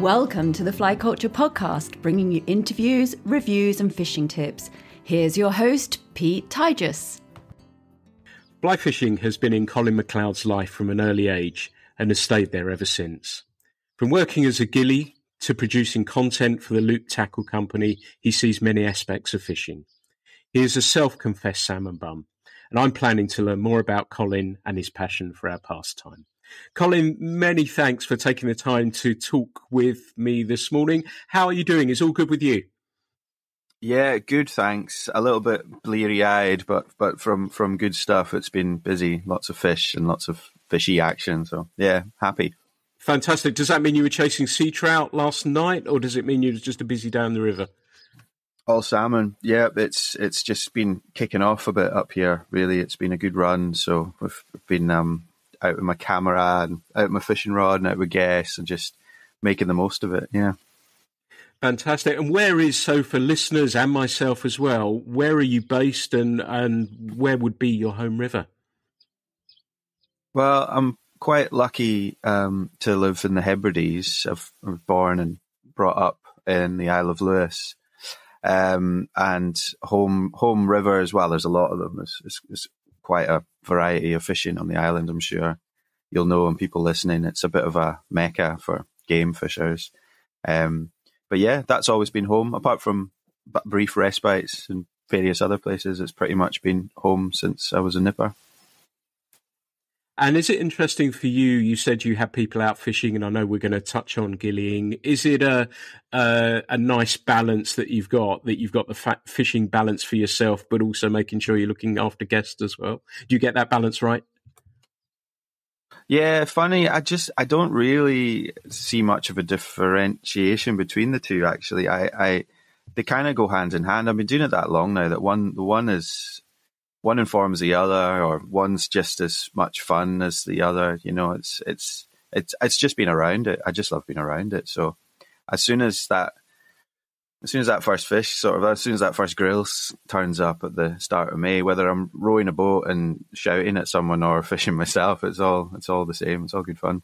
Welcome to the Fly Culture Podcast, bringing you interviews, reviews and fishing tips. Here's your host, Pete Tigers. Fly fishing has been in Colin Macleod's life from an early age and has stayed there ever since. From working as a gillie to producing content for the Loop Tackle Company, he sees many aspects of fishing. He is a self-confessed salmon bum, and I'm planning to learn more about Colin and his passion for our pastime. Colin, many thanks for taking the time to talk with me this morning. How are you doing? Is all good with you? Yeah, good, thanks. A little bit bleary-eyed, but from good stuff. It's been busy, lots of fish and lots of fishy action. So, yeah, happy. Fantastic. Does that mean you were chasing sea trout last night, or does it mean you were just a busy down the river? All salmon. Yeah, it's just been kicking off a bit up here, really. It's been a good run. So we've been out with my camera and out with my fishing rod and out with guests and just making the most of it, yeah. Fantastic. And so for listeners and myself as well, where are you based and where would be your home river? Well, I'm quite lucky to live in the Hebrides. I was born and brought up in the Isle of Lewis, and home river as well. There's a lot of them. It's quite a variety of fishing on the island. I'm sure you'll know, and people listening, it's a bit of a mecca for game fishers. But yeah, that's always been home. Apart from brief respites in various other places, it's pretty much been home since I was a nipper. And is it interesting for you? You said you had people out fishing, and I know we're going to touch on gillying. Is it a nice balance that you've got the fishing balance for yourself, but also making sure you're looking after guests as well? Do you get that balance right? Yeah, funny. I don't really see much of a differentiation between the two. Actually, they kind of go hand in hand. I've been doing it that long now that one informs the other, or one's just as much fun as the other. You know, it's just being around it. I just love being around it. So as soon as that first fish, as soon as that first grill turns up at the start of May, whether I'm rowing a boat and shouting at someone or fishing myself, it's all the same. It's all good fun.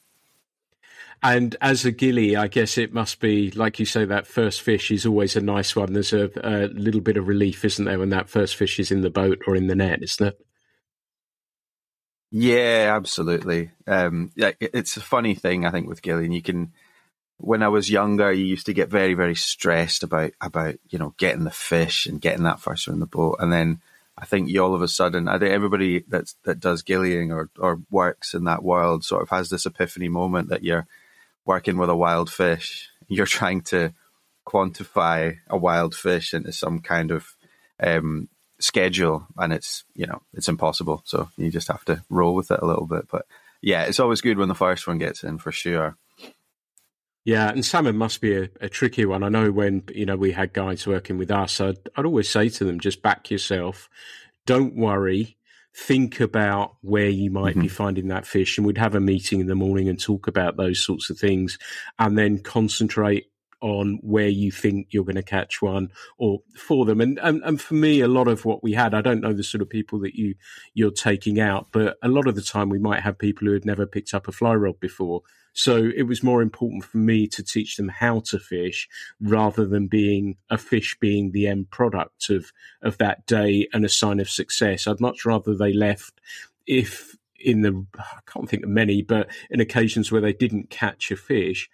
And as a gillie, I guess it must be, like you say, that first fish is always a nice one. There's a little bit of relief, isn't there, when that first fish is in the boat or in the net, isn't it? Yeah, absolutely. It's a funny thing, I think, with gillying. When I was younger, you used to get very, very stressed about getting the fish and getting that first one in the boat. And then I think all of a sudden, I think everybody that does gillying or works in that world sort of has this epiphany moment that you're working with a wild fish. You're trying to quantify a wild fish into some kind of schedule, and it's impossible. So you just have to roll with it a little bit. But yeah, it's always good when the first one gets in, for sure. Yeah, and salmon must be a tricky one. I know when we had guys working with us, I'd always say to them, just back yourself. Don't worry. Think about where you might be finding that fish, and we'd have a meeting in the morning and talk about those sorts of things, and then concentrate on where you think you're going to catch one or for them. And for me, a lot of what we had, I don't know the sort of people that you're taking out, but a lot of the time we might have people who had never picked up a fly rod before. So it was more important for me to teach them how to fish rather than being the end product of that day and a sign of success. I'd much rather they left I can't think of many, but in occasions where they didn't catch a fish,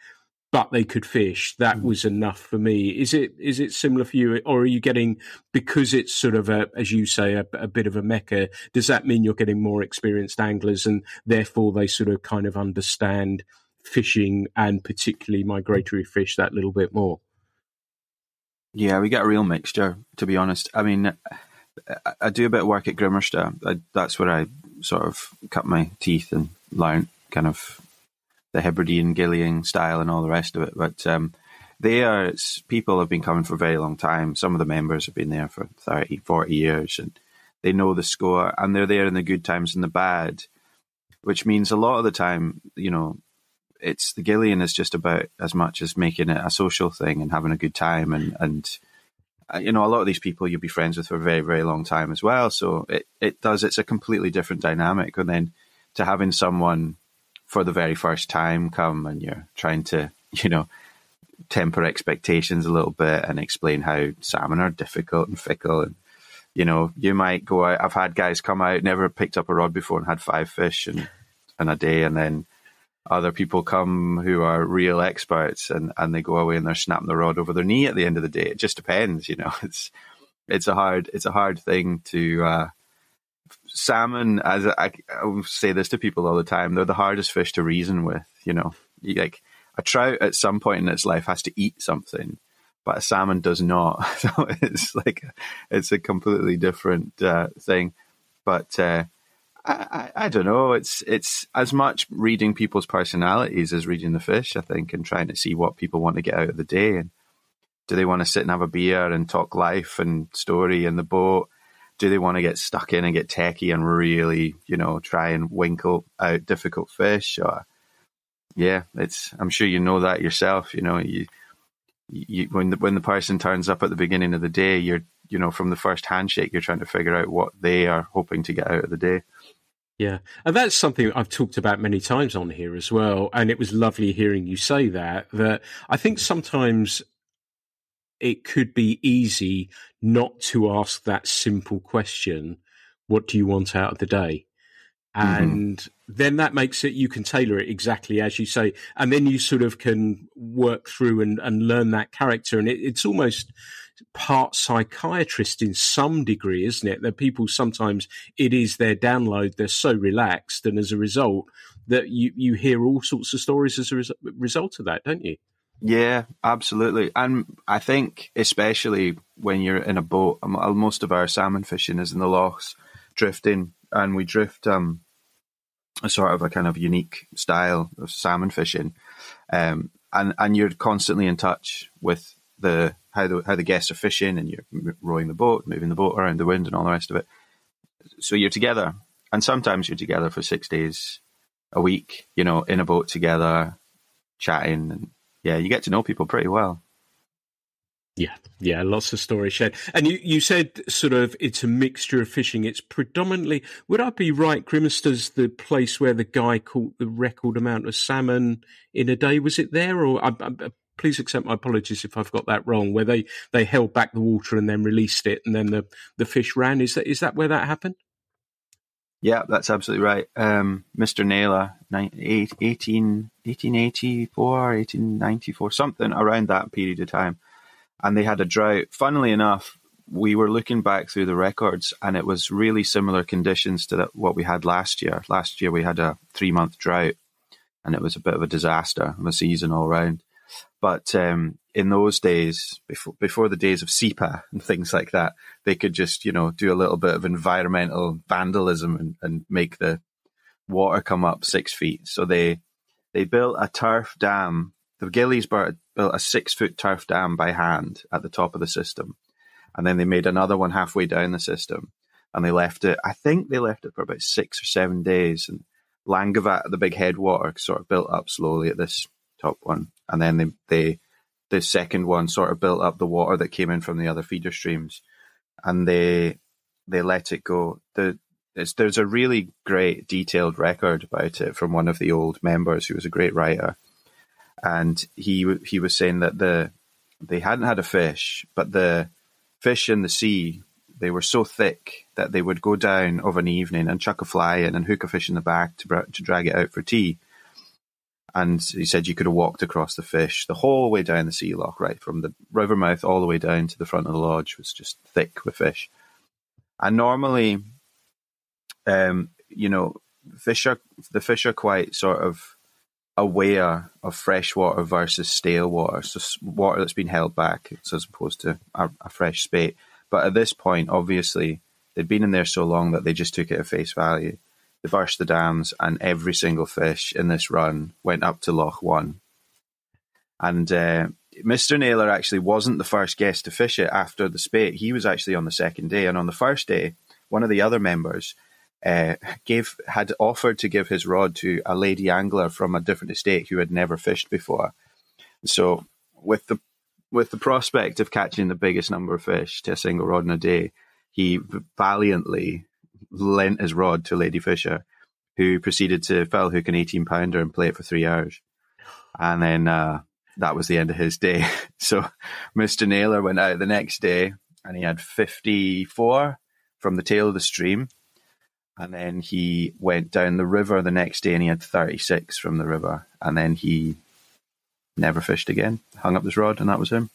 but they could fish. That was enough for me. Is it similar for you, or are you getting, because it's sort of as you say, a bit of a mecca, does that mean you're getting more experienced anglers and therefore they sort of kind of understand fishing and particularly migratory fish that little bit more? Yeah, we get a real mixture, to be honest. I mean, I do a bit of work at Grimmersta. That's where I sort of cut my teeth and learned kind of the Hebridean gillying style and all the rest of it. But people have been coming for a very long time. Some of the members have been there for 30, 40 years, and they know the score, and they're there in the good times and the bad, which means a lot of the time, it's the gillying is just about as much as making it a social thing and having a good time. And a lot of these people you'll be friends with for a very, very long time as well. So it's a completely different dynamic. And then to having someone for the very first time come and you're trying to, temper expectations a little bit and explain how salmon are difficult and fickle. And, you might go out. I've had guys come out, never picked up a rod before and had 5 fish in a day. And then other people come who are real experts and they go away and they're snapping the rod over their knee at the end of the day. It just depends, It's a hard thing to, salmon, as I will say this to people all the time, they're the hardest fish to reason with, like a trout at some point in its life has to eat something, but a salmon does not. So it's a completely different thing. But I don't know. It's as much reading people's personalities as reading the fish, I think, and trying to see what people want to get out of the day. And do they want to sit and have a beer and talk life and story in the boat? Do they want to get stuck in and get techie and really, try and winkle out difficult fish? Or, yeah, I'm sure you know that yourself. When the person turns up at the beginning of the day, you're, from the first handshake, you're trying to figure out what they are hoping to get out of the day. Yeah, and that's something I've talked about many times on here as well. And it was lovely hearing you say that I think sometimes it could be easy not to ask that simple question, what do you want out of the day? And then that makes it, you can tailor it exactly as you say. And then you sort of can work through and learn that character. And it's almost part psychiatrist in some degree, isn't it? That people sometimes, it is their download. They're so relaxed. And as a result, that you hear all sorts of stories as a result of that, don't you? Yeah, absolutely. And I think especially when you're in a boat, most of our salmon fishing is in the lochs, drifting, and we drift a sort of a kind of unique style of salmon fishing. And you're constantly in touch with how the guests are fishing, and you're rowing the boat, moving the boat around the wind and all the rest of it. So you're together, and sometimes you're together for 6 days a week, in a boat together, chatting, and yeah, you get to know people pretty well. Yeah, lots of stories shared. And you said sort of it's a mixture of fishing. It's predominantly, would I be right, Grimster's the place where the guy caught the record amount of salmon in a day? Was it there? Or please accept my apologies if I've got that wrong, where they held back the water and then released it and then the fish ran. Is that where that happened? Yeah, that's absolutely right. Mr. Naylor, 1884, 1894, something around that period of time. And they had a drought. Funnily enough, we were looking back through the records, and it was really similar conditions to what we had last year. Last year, we had a 3-month drought, and it was a bit of a disaster of a season all round. But in those days, before the days of SEPA and things like that, they could just, do a little bit of environmental vandalism and make the water come up 6 feet. So they built a turf dam. The Gillies built a 6-foot turf dam by hand at the top of the system. And then they made another one halfway down the system. And they left it for about 6 or 7 days. And Langavat, the big headwater, sort of built up slowly at this top one. And then the second one sort of built up the water that came in from the other feeder streams. And they let it go. There's a really great detailed record about it from one of the old members who was a great writer. And he was saying that they hadn't had a fish, but the fish in the sea, they were so thick that they would go down of an evening and chuck a fly in and hook a fish in the back to drag it out for tea. And he said you could have walked across the fish the whole way down the sea loch, right from the river mouth all the way down to the front of the lodge, was just thick with fish. And normally, the fish are quite sort of aware of fresh water versus stale water, so water that's been held back as opposed to a fresh spate. But at this point, obviously, they'd been in there so long that they just took it at face value. They burst the dams, and every single fish in this run went up to Loch 1. And Mr. Naylor actually wasn't the first guest to fish it after the spate. He was actually on the second day. And on the first day, one of the other members had offered to give his rod to a lady angler from a different estate who had never fished before. So with the prospect of catching the biggest number of fish to a single rod in a day, he valiantly lent his rod to Lady Fisher, who proceeded to foul hook an 18-pounder and play it for 3 hours. And then that was the end of his day. So Mr. Naylor went out the next day and he had 54 from the tail of the stream. And then he went down the river the next day and he had 36 from the river. And then he never fished again, hung up his rod, and that was him.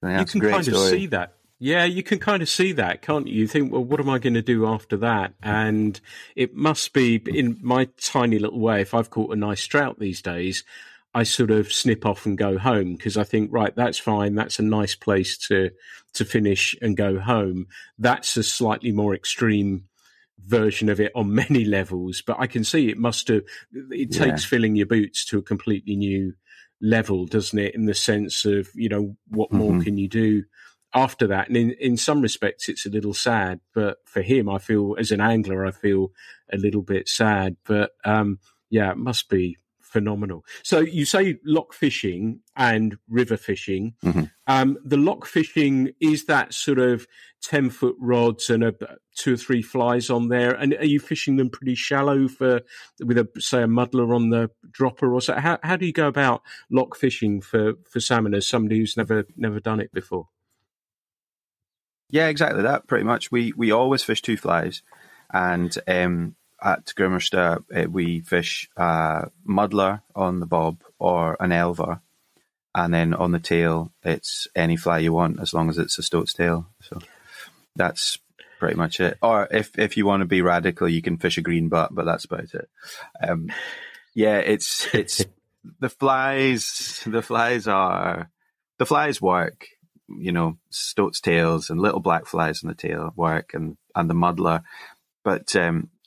So, yeah, you can kind of see that. Yeah, you can kind of see that, can't you? You think, well, what am I going to do after that? And it must be, in my tiny little way, if I've caught a nice trout these days, I sort of snip off and go home because I think, right, that's fine. That's a nice place to finish and go home. That's a slightly more extreme version of it on many levels, but I can see it takes filling your boots to a completely new level, doesn't it? In the sense of, what more can you do after that? And in some respects, it's a little sad, but for him, I feel, as an angler, I feel a little bit sad, but it must be phenomenal. So you say loch fishing and river fishing. The loch fishing, is that sort of 10-foot rods and 2 or 3 flies on there? And are you fishing them pretty shallow with a muddler on the dropper or so? How do you go about loch fishing for salmon as somebody who's never done it before? Yeah, exactly that. Pretty much. We always fish 2 flies, and at Grimmersta, we fish a muddler on the bob or an elver, and then on the tail, it's any fly you want as long as it's a stoat's tail. So that's pretty much it. Or if you want to be radical, you can fish a green butt, but that's about it. It's the flies. The flies work. Stoat's tails and little black flies on the tail work, and the muddler, but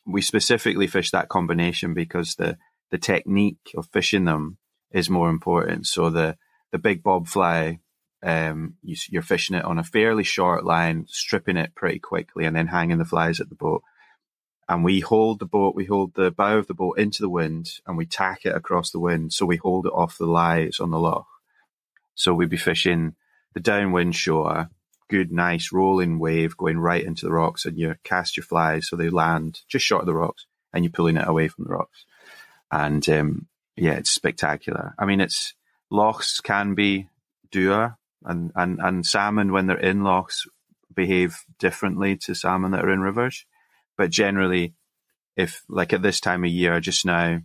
we specifically fish that combination because the technique of fishing them is more important. So the big bob fly, you're fishing it on a fairly short line, stripping it pretty quickly, and then hanging the flies at the boat. And we hold the bow of the boat into the wind, and we tack it across the wind, so we hold it off the lies on the loch. So we'd be fishing the downwind shore, good, nice rolling wave going right into the rocks, and you cast your flies so they land just short of the rocks, and you're pulling it away from the rocks. And it's spectacular. I mean, lochs can be doer, and salmon, when they're in lochs, behave differently to salmon that are in rivers. But generally, if like at this time of year, just now,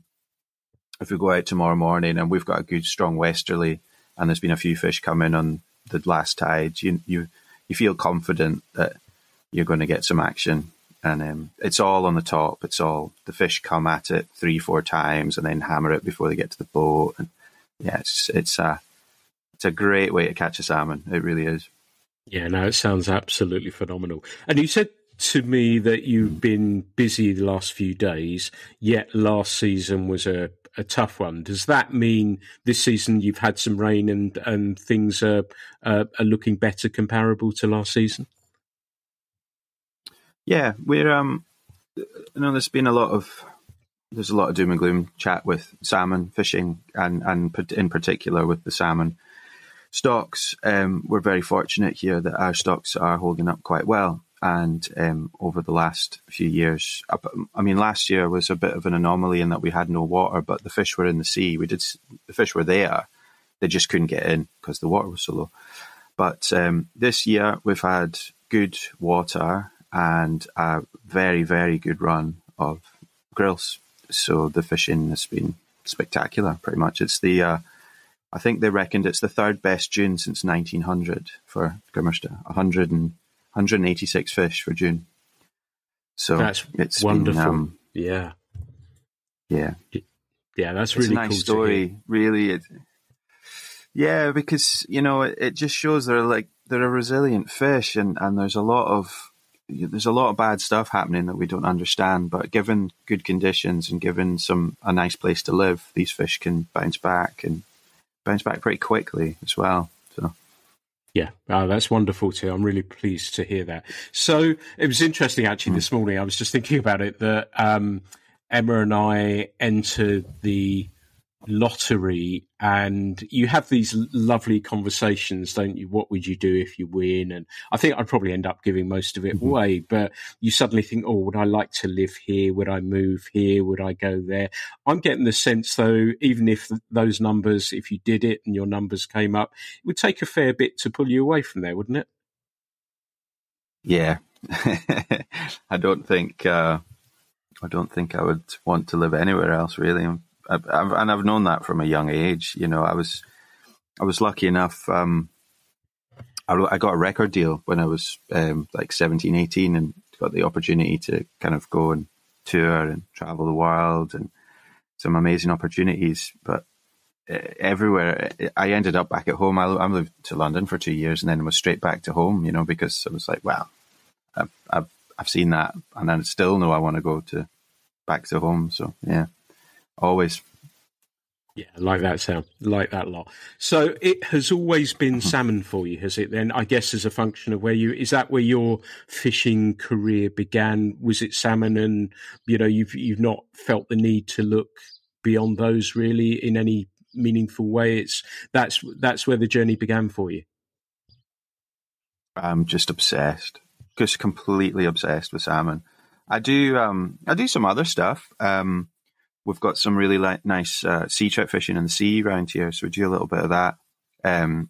if we go out tomorrow morning and we've got a good strong westerly, and there's been a few fish come in on the last tide, you feel confident that you're going to get some action. And it's all on the top. It's all, the fish come at it 3-4 times and then hammer it before they get to the boat. And yeah, it's a great way to catch a salmon. It really is. Yeah, no, it sounds absolutely phenomenal. And you said to me that you've been busy the last few days, yet last season was a tough one. Does that mean this season you've had some rain and things are looking better comparable to last season? Yeah, we're there's been a lot of doom and gloom chat with salmon fishing, and in particular with the salmon stocks. We're very fortunate here that our stocks are holding up quite well. And over the last few years, I mean, last year was a bit of an anomaly in that we had no water, but the fish were in the sea. The fish were there. They just couldn't get in because the water was so low. But this year we've had good water and a very, very good run of grills. So the fishing has been spectacular, pretty much. It's I think they reckoned it's the 3rd best June since 1900 for Grimmersta. 186 fish for June. So it's wonderful. Yeah, that's really a nice cool story. Really, because it just shows they're a resilient fish, and there's a lot of bad stuff happening that we don't understand. But given good conditions and given a nice place to live, these fish can bounce back pretty quickly as well. So. Yeah, that's wonderful too. I'm really pleased to hear that. So it was interesting actually this morning. I was just thinking about it that Emma and I entered the lottery, and you have these lovely conversations, don't you? What would you do if you win? And I think I'd probably end up giving most of it away, but you suddenly think, oh, would I like to live here? Would I move here? Would I go there? I'm getting the sense, though, even if those numbers, if you did it and your numbers came up, it would take a fair bit to pull you away from there, wouldn't it? Yeah. I don't think I would want to live anywhere else, really. I've known that from a young age. You know, I was lucky enough. I got a record deal when I was like 17, 18, and got the opportunity to kind of go and tour and travel the world, and some amazing opportunities. But everywhere, I ended up back at home. I moved to London for 2 years and then was straight back to home, you know, because I was like, well, I've seen that, and I still know I want to go back to home. So yeah, always. Yeah, like that sound, like that lot. So it has always been salmon for you, has it then? I guess as a function of is that where your fishing career began? Was it salmon, and you know you've not felt the need to look beyond those really in any meaningful way? That's where the journey began for you. I'm just obsessed, just completely obsessed with salmon. I do some other stuff. We've got some really nice sea trout fishing in the sea around here, so we do a little bit of that. And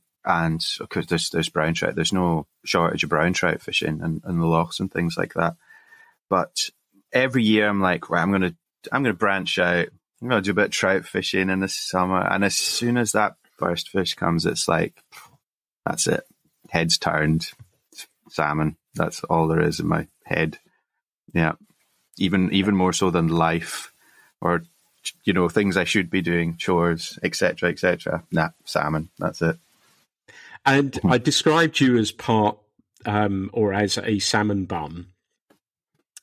because there's brown trout, there's no shortage of brown trout fishing and the lochs and things like that. But every year I'm like, right, I'm gonna branch out. I'm gonna do a bit of trout fishing in the summer, and as soon as that first fish comes, it's like, that's it. Head's turned. Salmon. That's all there is in my head. Yeah, even more so than life. Or, you know, things I should be doing, chores, etc., etc. Nah, salmon. That's it. And I described you as part or as a salmon bum,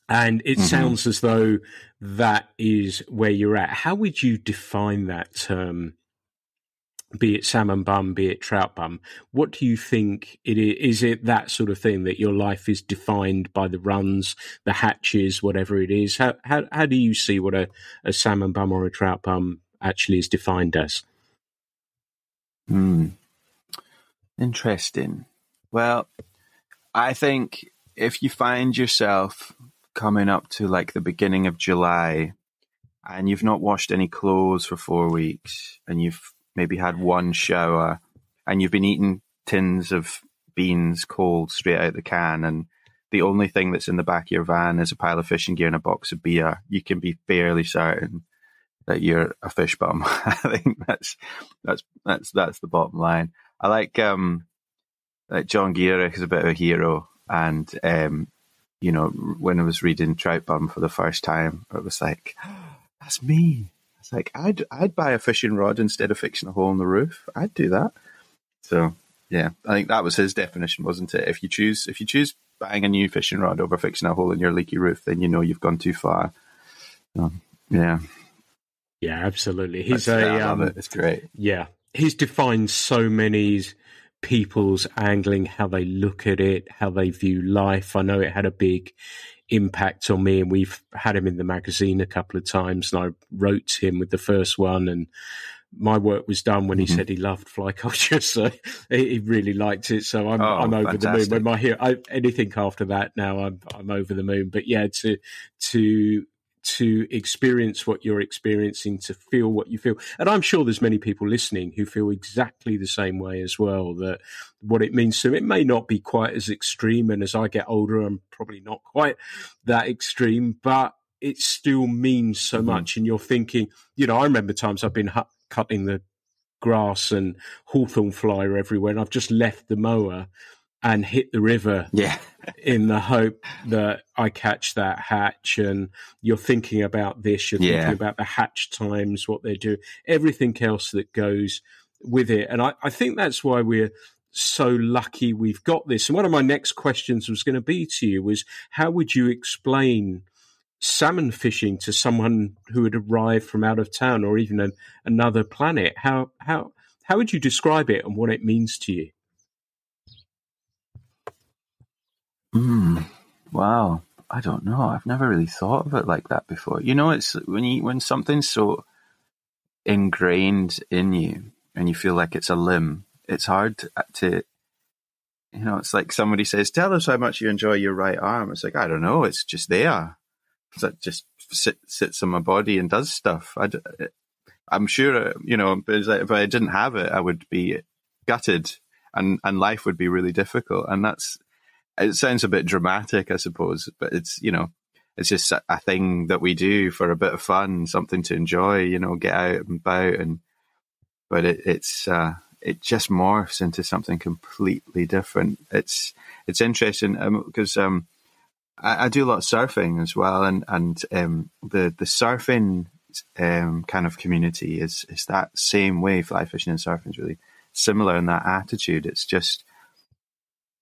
and it sounds as though that is where you're at. How would you define that term? Be it salmon bum, be it trout bum, what do you think it is? Is it that sort of thing that your life is defined by the runs, the hatches, whatever it is? How do you see what a salmon bum or a trout bum actually is defined as? Interesting. Well, I think if you find yourself coming up to like the beginning of July and you've not washed any clothes for 4 weeks, and you've maybe had one shower, and you've been eating tins of beans cold straight out the can, and the only thing that's in the back of your van is a pile of fishing gear and a box of beer, you can be fairly certain that you're a fish bum. I think that's the bottom line. I like John Gierich is a bit of a hero, and you know, when I was reading Trout Bum for the first time, it was like, that's me. It's like, I'd buy a fishing rod instead of fixing a hole in the roof. I'd do that. So yeah, I think that was his definition, wasn't it? If you choose buying a new fishing rod over fixing a hole in your leaky roof, then you know you've gone too far. Yeah. Yeah, absolutely. I love it. It's great. Yeah, he's defined so many people's angling, how they look at it, how they view life. I know it had a big impact on me, and we've had him in the magazine a couple of times, and I wrote to him with the first one, and my work was done when he said he loved fly culture, so he really liked it. So I'm over fantastic. the moon. When anything after that now, I'm over the moon. But yeah, to experience what you're experiencing, to feel what you feel. And I'm sure there's many people listening who feel exactly the same way as well, that what it means to them, it may not be quite as extreme. And as I get older, I'm probably not quite that extreme, but it still means so much. And you're thinking, you know, I remember times I've been cutting the grass and hawthorn fly are everywhere, and I've just left the mower and hit the river in the hope that I catch that hatch. And you're thinking about this, you're thinking about the hatch times, what they do, everything else that goes with it. And I think that's why we're so lucky we've got this. And one of my next questions was going to be to you was, how would you explain salmon fishing to someone who had arrived from out of town or even another planet? How would you describe it and what it means to you? Wow, I don't know. I've never really thought of it like that before. You know, it's when something's so ingrained in you and you feel like it's a limb, it's hard to it's like somebody says, tell us how much you enjoy your right arm. It's like, I don't know, it's just there. That just sits on my body and does stuff. I'm sure, but it's like, if I didn't have it, I would be gutted and life would be really difficult. And it sounds a bit dramatic, I suppose, but it's it's just a thing that we do for a bit of fun, something to enjoy, get out and about. But it just morphs into something completely different. It's interesting because I do a lot of surfing as well, and the surfing kind of community is that same way. Fly fishing and surfing is really similar in that attitude. It's just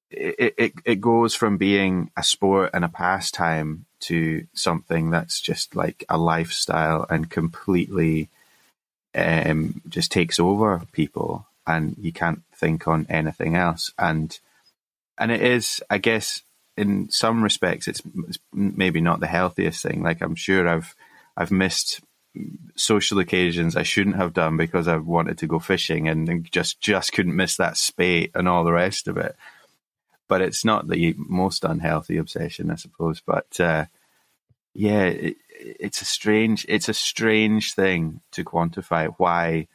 it goes from being a sport and a pastime to something that's just like a lifestyle and completely just takes over people, and you can't think on anything else. And it is, I guess, in some respects, it's maybe not the healthiest thing. Like, I'm sure I've missed social occasions I shouldn't have done because I wanted to go fishing and just couldn't miss that spate and all the rest of it. But it's not the most unhealthy obsession, I suppose. But it's a strange thing to quantify. Why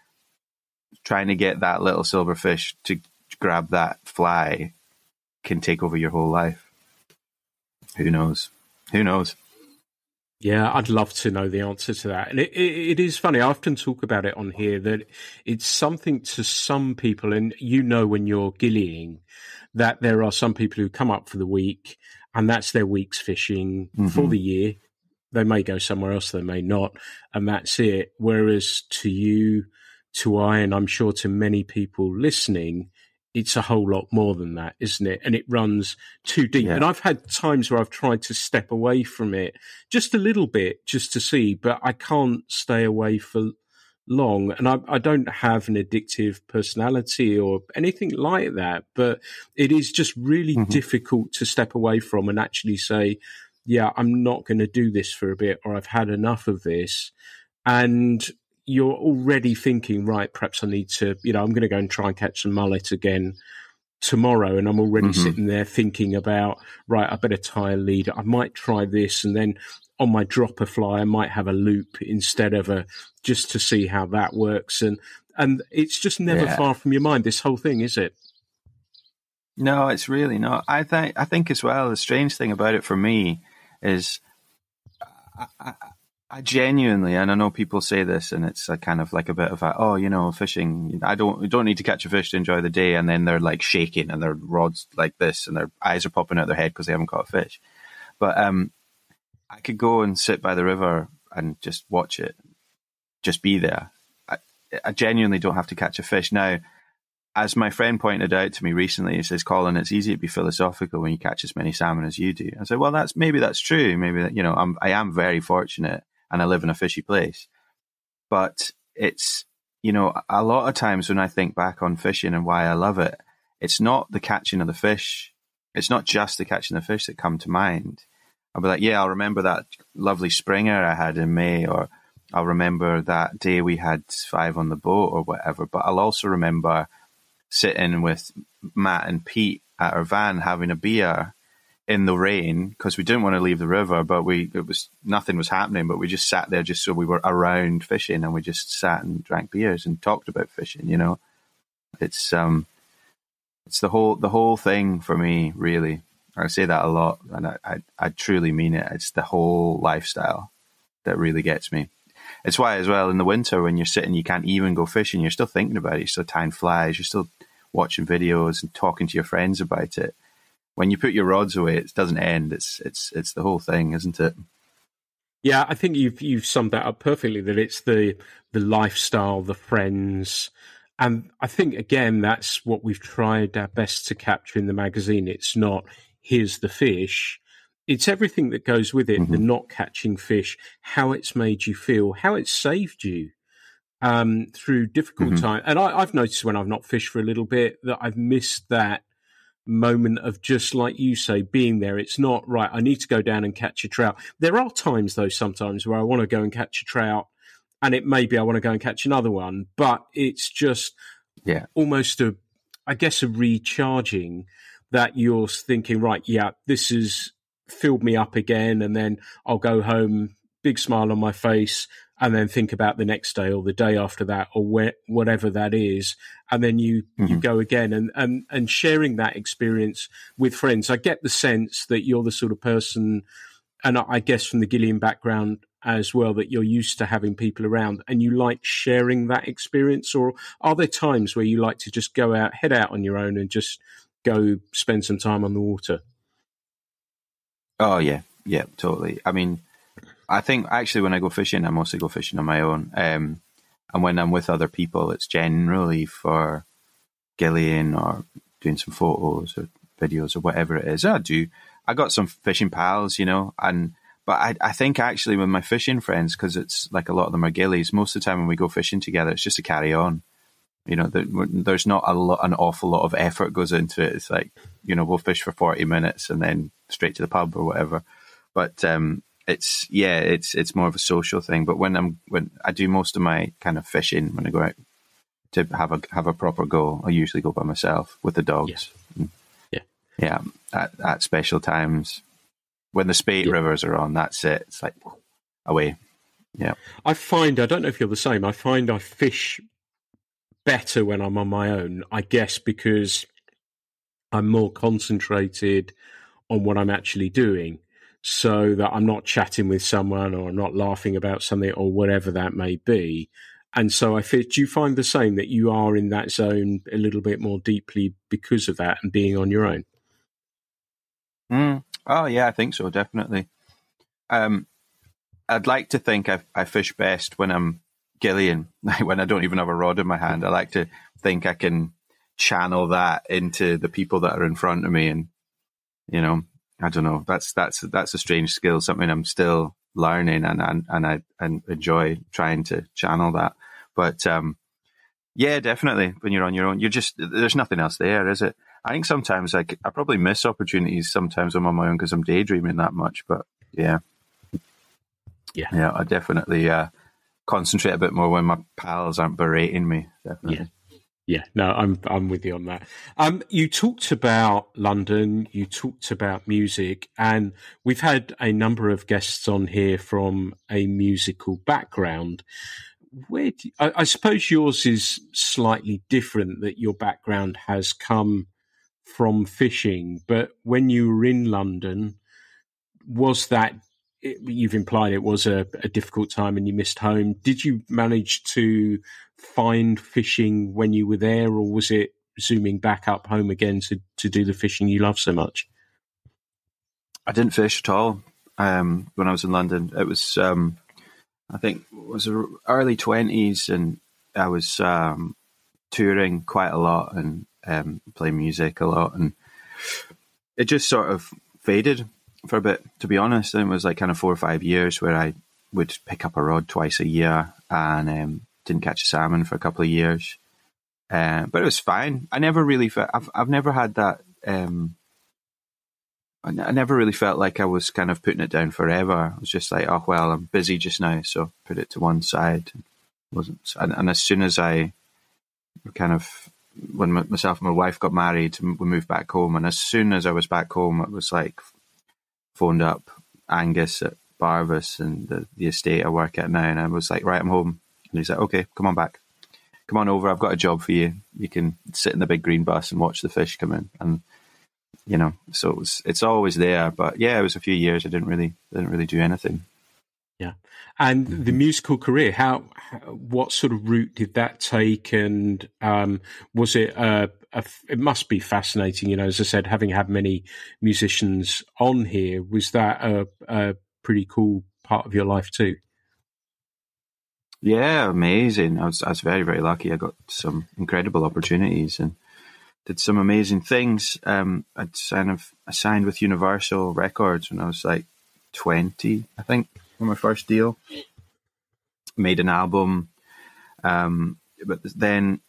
trying to get that little silver fish to grab that fly can take over your whole life. Who knows? Yeah, I'd love to know the answer to that. And it is funny. I often talk about it on here that it's something to some people, and when you're gillieing, that there are some people who come up for the week and that's their week's fishing for the year. They may go somewhere else, they may not, and that's it. Whereas to you, to I, and I'm sure to many people listening, it's a whole lot more than that, isn't it? And it runs too deep. Yeah. And I've had times where I've tried to step away from it just a little bit, just to see, but I can't stay away for long. And I don't have an addictive personality or anything like that, but it is just really difficult to step away from and actually say, yeah, I'm not going to do this for a bit, or I've had enough of this. And you're already thinking, right, perhaps I need to, I'm going to go and try and catch some mullet again tomorrow. And I'm already sitting there thinking about, right, I better tie a lead. I might try this. And then on my dropper fly, I might have a loop instead of just to see how that works. And it's just never far from your mind, this whole thing, is it? No, it's really not. I think as well, the strange thing about it for me is I genuinely, and I know people say this, and it's a kind of like a bit of fishing. I don't need to catch a fish to enjoy the day, and then they're like shaking and their rods like this, and their eyes are popping out their head because they haven't caught a fish. But I could go and sit by the river and just watch it, just be there. I genuinely don't have to catch a fish now. As my friend pointed out to me recently, he says, Colin, it's easy to be philosophical when you catch as many salmon as you do. I said, well, that's true. Maybe that, I am very fortunate and I live in a fishy place. But it's, a lot of times when I think back on fishing and why I love it, it's not the catching of the fish. It's not just the catching of the fish that come to mind. I'll be like, I'll remember that lovely springer I had in May, or I'll remember that day we had 5 on the boat or whatever. But I'll also remember sitting with Matt and Pete at our van having a beer in the rain because we didn't want to leave the river, but nothing was happening, but we just sat there just so we were around fishing, and we just sat and drank beers and talked about fishing. It's the whole thing for me, really. I say that a lot, and I truly mean it. It's the whole lifestyle that really gets me. It's why as well in the winter when you're sitting, you can't even go fishing. You're still thinking about it. You're still tying flies. You're still watching videos and talking to your friends about it. When you put your rods away, it doesn't end. It's the whole thing, isn't it? Yeah, I think you've summed that up perfectly. That it's the lifestyle, the friends, and I think again that's what we've tried our best to capture in the magazine. It's not here's the fish. It's everything that goes with it, the not catching fish, how it's made you feel, how it's saved you through difficult time. And I've noticed when I've not fished for a little bit that I've missed that moment of just like you say, being there. It's not, right, I need to go down and catch a trout. There are times, though, sometimes where I want to go and catch a trout and it may be I want to go and catch another one, but it's just almost a recharging that you're thinking, right, this has filled me up again, and then I'll go home, big smile on my face, and then think about the next day or the day after that or whatever that is. And then you go again and sharing that experience with friends. I get the sense that you're the sort of person, and I guess from the Gillian background as well, that you're used to having people around and you like sharing that experience. Or are there times where you like to just head out on your own and just go spend some time on the water? Oh, yeah. Yeah, totally. I mean, I think actually when I go fishing, I mostly go fishing on my own. And when I'm with other people, it's generally for gillying or doing some photos or videos or whatever it is. I got some fishing pals, but I think actually with my fishing friends, because it's like a lot of them are gillies, most of the time when we go fishing together, it's just to carry on. There's not an awful lot of effort goes into it. It's like, we'll fish for 40 minutes and then straight to the pub or whatever. But it's more of a social thing. But when I do most of my kind of fishing, when I go out to have a proper go, I usually go by myself with the dogs. Yeah. At special times when the spate rivers are on, that's it. It's like away. Yeah. I don't know if you're the same. I find I fish better when I'm on my own, I guess, because I'm more concentrated on what I'm actually doing, so that I'm not chatting with someone or I'm not laughing about something or whatever that may be. And so do you find the same, that you are in that zone a little bit more deeply because of that and being on your own? Oh, yeah, I think so, definitely. I'd like to think I fish best when I'm gillying, when I don't even have a rod in my hand. I like to think I can channel that into the people that are in front of me. And, I don't know, that's a strange skill, something I'm still learning, and I enjoy trying to channel that. But yeah, definitely, when you're on your own, there's nothing else there, is it? I think sometimes I probably miss opportunities sometimes when I'm on my own because I'm daydreaming that much. But yeah, I definitely concentrate a bit more when my pals aren't berating me. Definitely. Yeah, no, I'm with you on that. You talked about London, you talked about music, and we've had a number of guests on here from a musical background. I suppose yours is slightly different, that your background has come from fishing, but when you were in London, you've implied it was a difficult time and you missed home. Did you manage to find fishing when you were there, or was it zooming back up home again to do the fishing you love so much? I didn't fish at all when I was in London. It was, I think, it was early 20s, and I was touring quite a lot and playing music a lot, and it just sort of faded for a bit, to be honest. And it was like kind of 4 or 5 years where I would pick up a rod twice a year and didn't catch a salmon for a couple of years. But it was fine. I never really I've never had that. I never really felt like I was kind of putting it down forever. I was just like, oh, well, I'm busy just now, so put it to one side. And as soon as I kind of, when myself and my wife got married, we moved back home. And as soon as I was back home, it was like, phoned up Angus at Barvis and the estate I work at now, and I was like, right, I'm home. And he's like, okay, come on back. Come on over, I've got a job for you. You can sit in the big green bus and watch the fish come in. And, so it's always there. But yeah, it was a few years I didn't really do anything. Yeah. And the musical career, what sort of route did that take? And was it it must be fascinating, as I said, having had many musicians on here, was that a pretty cool part of your life too? Yeah, amazing. I was very, very lucky. I got some incredible opportunities and did some amazing things. I signed with Universal Records when I was like 20, I think, for my first deal. Made an album, but then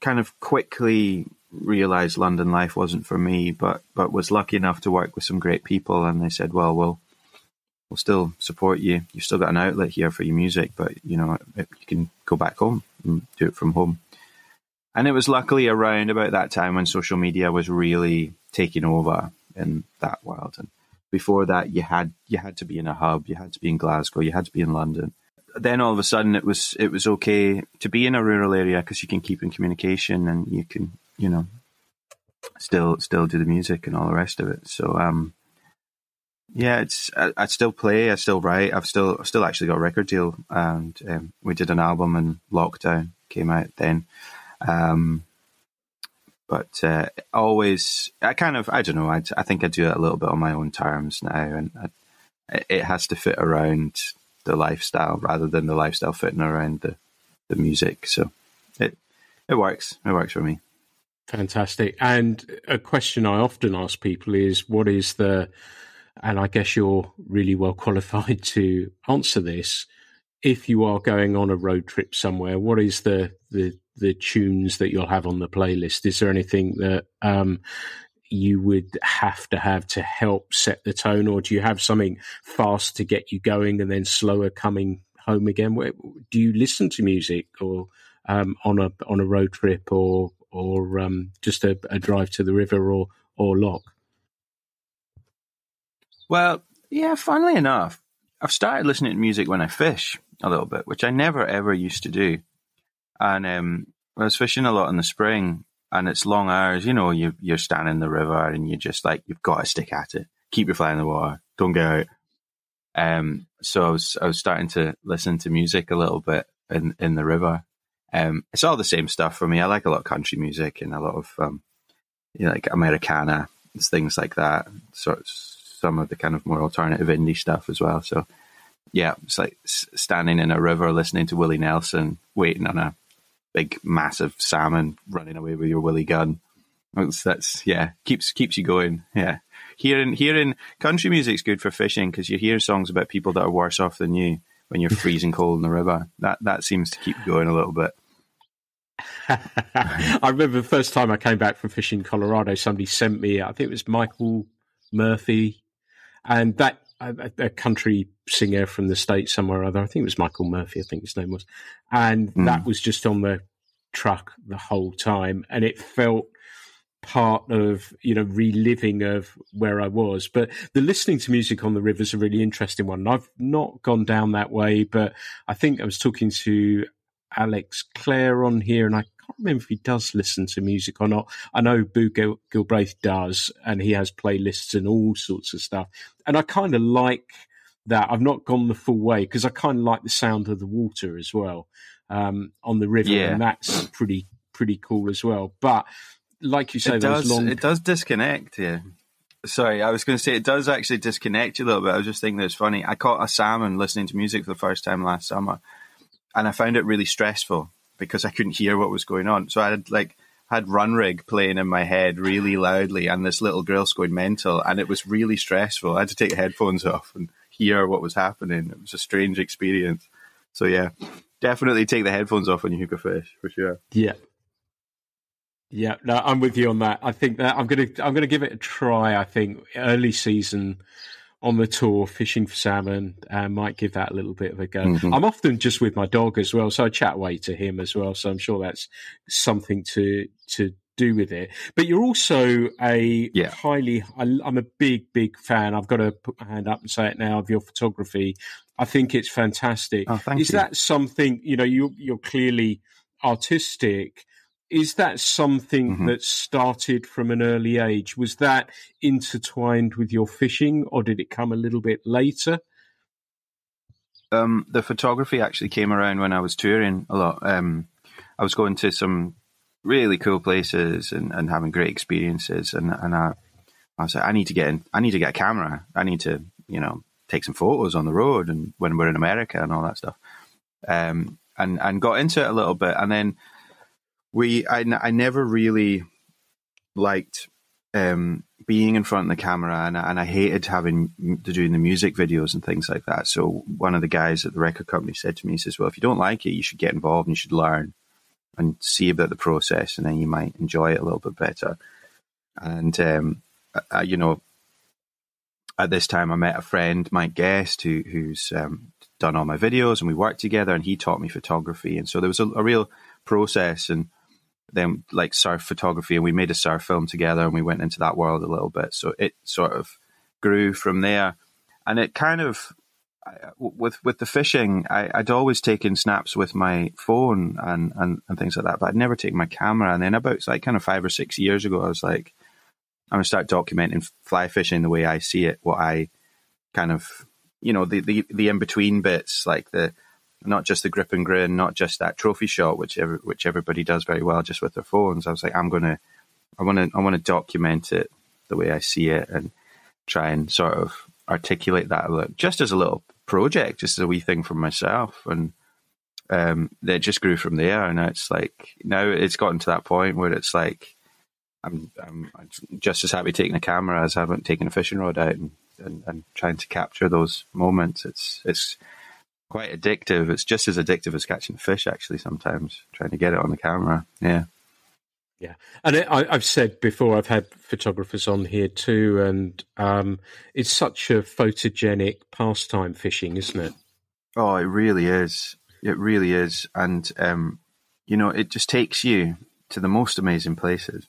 kind of quickly realized London life wasn't for me, but was lucky enough to work with some great people, and they said, well, we'll we'll still support you. You've still got an outlet here for your music, but you can go back home and do it from home. And it was luckily around about that time when social media was really taking over in that world. And before that, you had to be in a hub, you had to be in Glasgow, you had to be in London. Then all of a sudden, it was okay to be in a rural area because you can keep in communication and you can still do the music and all the rest of it. So I still play, I still write, I've still actually got a record deal, and we did an album in lockdown, came out then. But always, I don't know, I think I do it a little bit on my own terms now, and it has to fit around the lifestyle rather than the lifestyle fitting around the music. So it works. It works for me. Fantastic. And a question I often ask people is, what is and I guess you're really well qualified to answer this, if you are going on a road trip somewhere, what is the tunes that you'll have on the playlist? Is there anything that you would have to help set the tone, or do you have something fast to get you going and then slower coming home again? Do you listen to music or on a road trip or just a drive to the river or loch? Well, yeah, funnily enough, I've started listening to music when I fish a little bit, which I never ever used to do. And I was fishing a lot in the spring, and it's long hours. You're standing in the river, and you're just like, you've got to stick at it, keep your fly in the water, don't get out. So I was starting to listen to music a little bit in the river. It's all the same stuff for me. I like a lot of country music and a lot of like Americana, things like that. So some of the kind of more alternative indie stuff as well. So yeah, it's like standing in a river, listening to Willie Nelson, waiting on a big, massive salmon running away with your Willie gun. That's keeps you going. Yeah, hearing country music's good for fishing because you hear songs about people that are worse off than you when you're freezing cold in the river. That seems to keep going a little bit. I remember the first time I came back from fishing in Colorado, somebody sent me, I think it was Michael Murphy, and that a country singer from the States somewhere or other. I think it was Michael Murphy, I think his name was. And that was just on the truck the whole time. And it felt part of, reliving of where I was. But the listening to music on the river is a really interesting one. I've not gone down that way, but I think I was talking to Alex Clare on here, and I can't remember if he does listen to music or not. I know Boo Gilbraith does, and he has playlists and all sorts of stuff. And I kind of like that. I've not gone the full way because I kind of like the sound of the water as well on the river, and that's pretty cool as well. But like you say, it does disconnect. Yeah. Sorry, I was going to say it does actually disconnect you a little bit. I was just thinking that it's funny. I caught a salmon listening to music for the first time last summer, and I found it really stressful because I couldn't hear what was going on. So I had Run Rig playing in my head really loudly, and this little girl's going mental, and it was really stressful. I had to take the headphones off and hear what was happening. It was a strange experience. So yeah, definitely take the headphones off when you hook a fish for sure. Yeah, no, I'm with you on that. I think that I'm gonna give it a try. I think early season on the tour, fishing for salmon, might give that a little bit of a go. Mm-hmm. I'm often just with my dog as well, so I chat away to him as well. So I'm sure that's something to do with it. But you're also I'm a big fan. I've got to put my hand up and say it now, of your photography. I think it's fantastic. Oh, thank you. Is that something, you're clearly artistic. Is that something that started from an early age? Was that intertwined with your fishing, or did it come a little bit later? The photography actually came around when I was touring a lot. I was going to some really cool places and having great experiences, and I was like, I need to get a camera. I need to, take some photos on the road and when we're in America and all that stuff. And got into it a little bit, and then I never really liked being in front of the camera, and I hated having to do the music videos and things like that. So one of the guys at the record company said to me, he says, well, if you don't like it, you should get involved and you should learn and see about the process, and then you might enjoy it a little bit better. And, at this time, I met a friend, Mike Guest, who's done all my videos, and we worked together, and he taught me photography. And so there was a real process, and then like surf photography, and we made a surf film together, and we went into that world a little bit. So it sort of grew from there. And it kind of, with the fishing, I'd always taken snaps with my phone and things like that, but I'd never taken my camera. And then about like kind of 5 or 6 years ago, I was like, I'm going to start documenting fly fishing the way I see it, what I kind of, the in-between bits, like not just the grip and grin, not just that trophy shot, which everybody does very well just with their phones. I was like, I want to document it the way I see it and try and sort of articulate that just as a little project, just as a wee thing for myself. And it just grew from there. And now it's gotten to that point where it's like, I'm just as happy taking a camera as having taken a fishing rod out and trying to capture those moments. It's quite addictive. It's just as addictive as catching a fish, actually, sometimes, trying to get it on the camera. Yeah. Yeah. And I've said before, I've had photographers on here too, and it's such a photogenic pastime, fishing, isn't it? Oh, it really is. It really is. And, it just takes you to the most amazing places.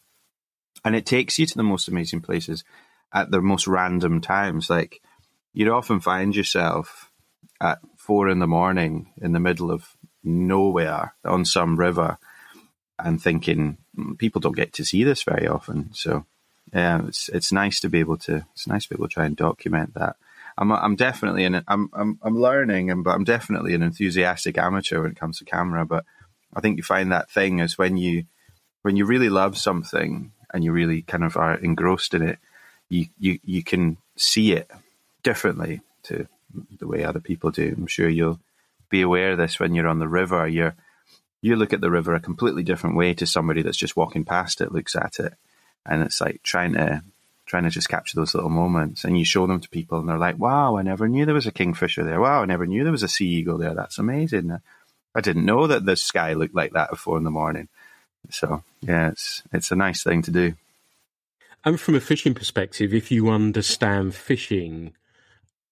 And it takes you to the most amazing places at the most random times. Like, you'd often find yourself at 4 a.m. in the middle of nowhere on some river and thinking, people don't get to see this very often. So, yeah, it's nice to be able to try and document that. I'm definitely I'm learning, but I'm definitely an enthusiastic amateur when it comes to camera. But I think you find that thing is when you really love something and you really kind of are engrossed in it, you can see it differently to the way other people do. I'm sure you'll be aware of this when you're on the river. You look at the river a completely different way to somebody that's just walking past it, looks at it, and it's like trying to just capture those little moments. And you show them to people, and they're like, "Wow, I never knew there was a kingfisher there. Wow, I never knew there was a sea eagle there. That's amazing. I didn't know that the sky looked like that at 4 a.m." So, yeah, it's a nice thing to do. And from a fishing perspective, if you understand fishing,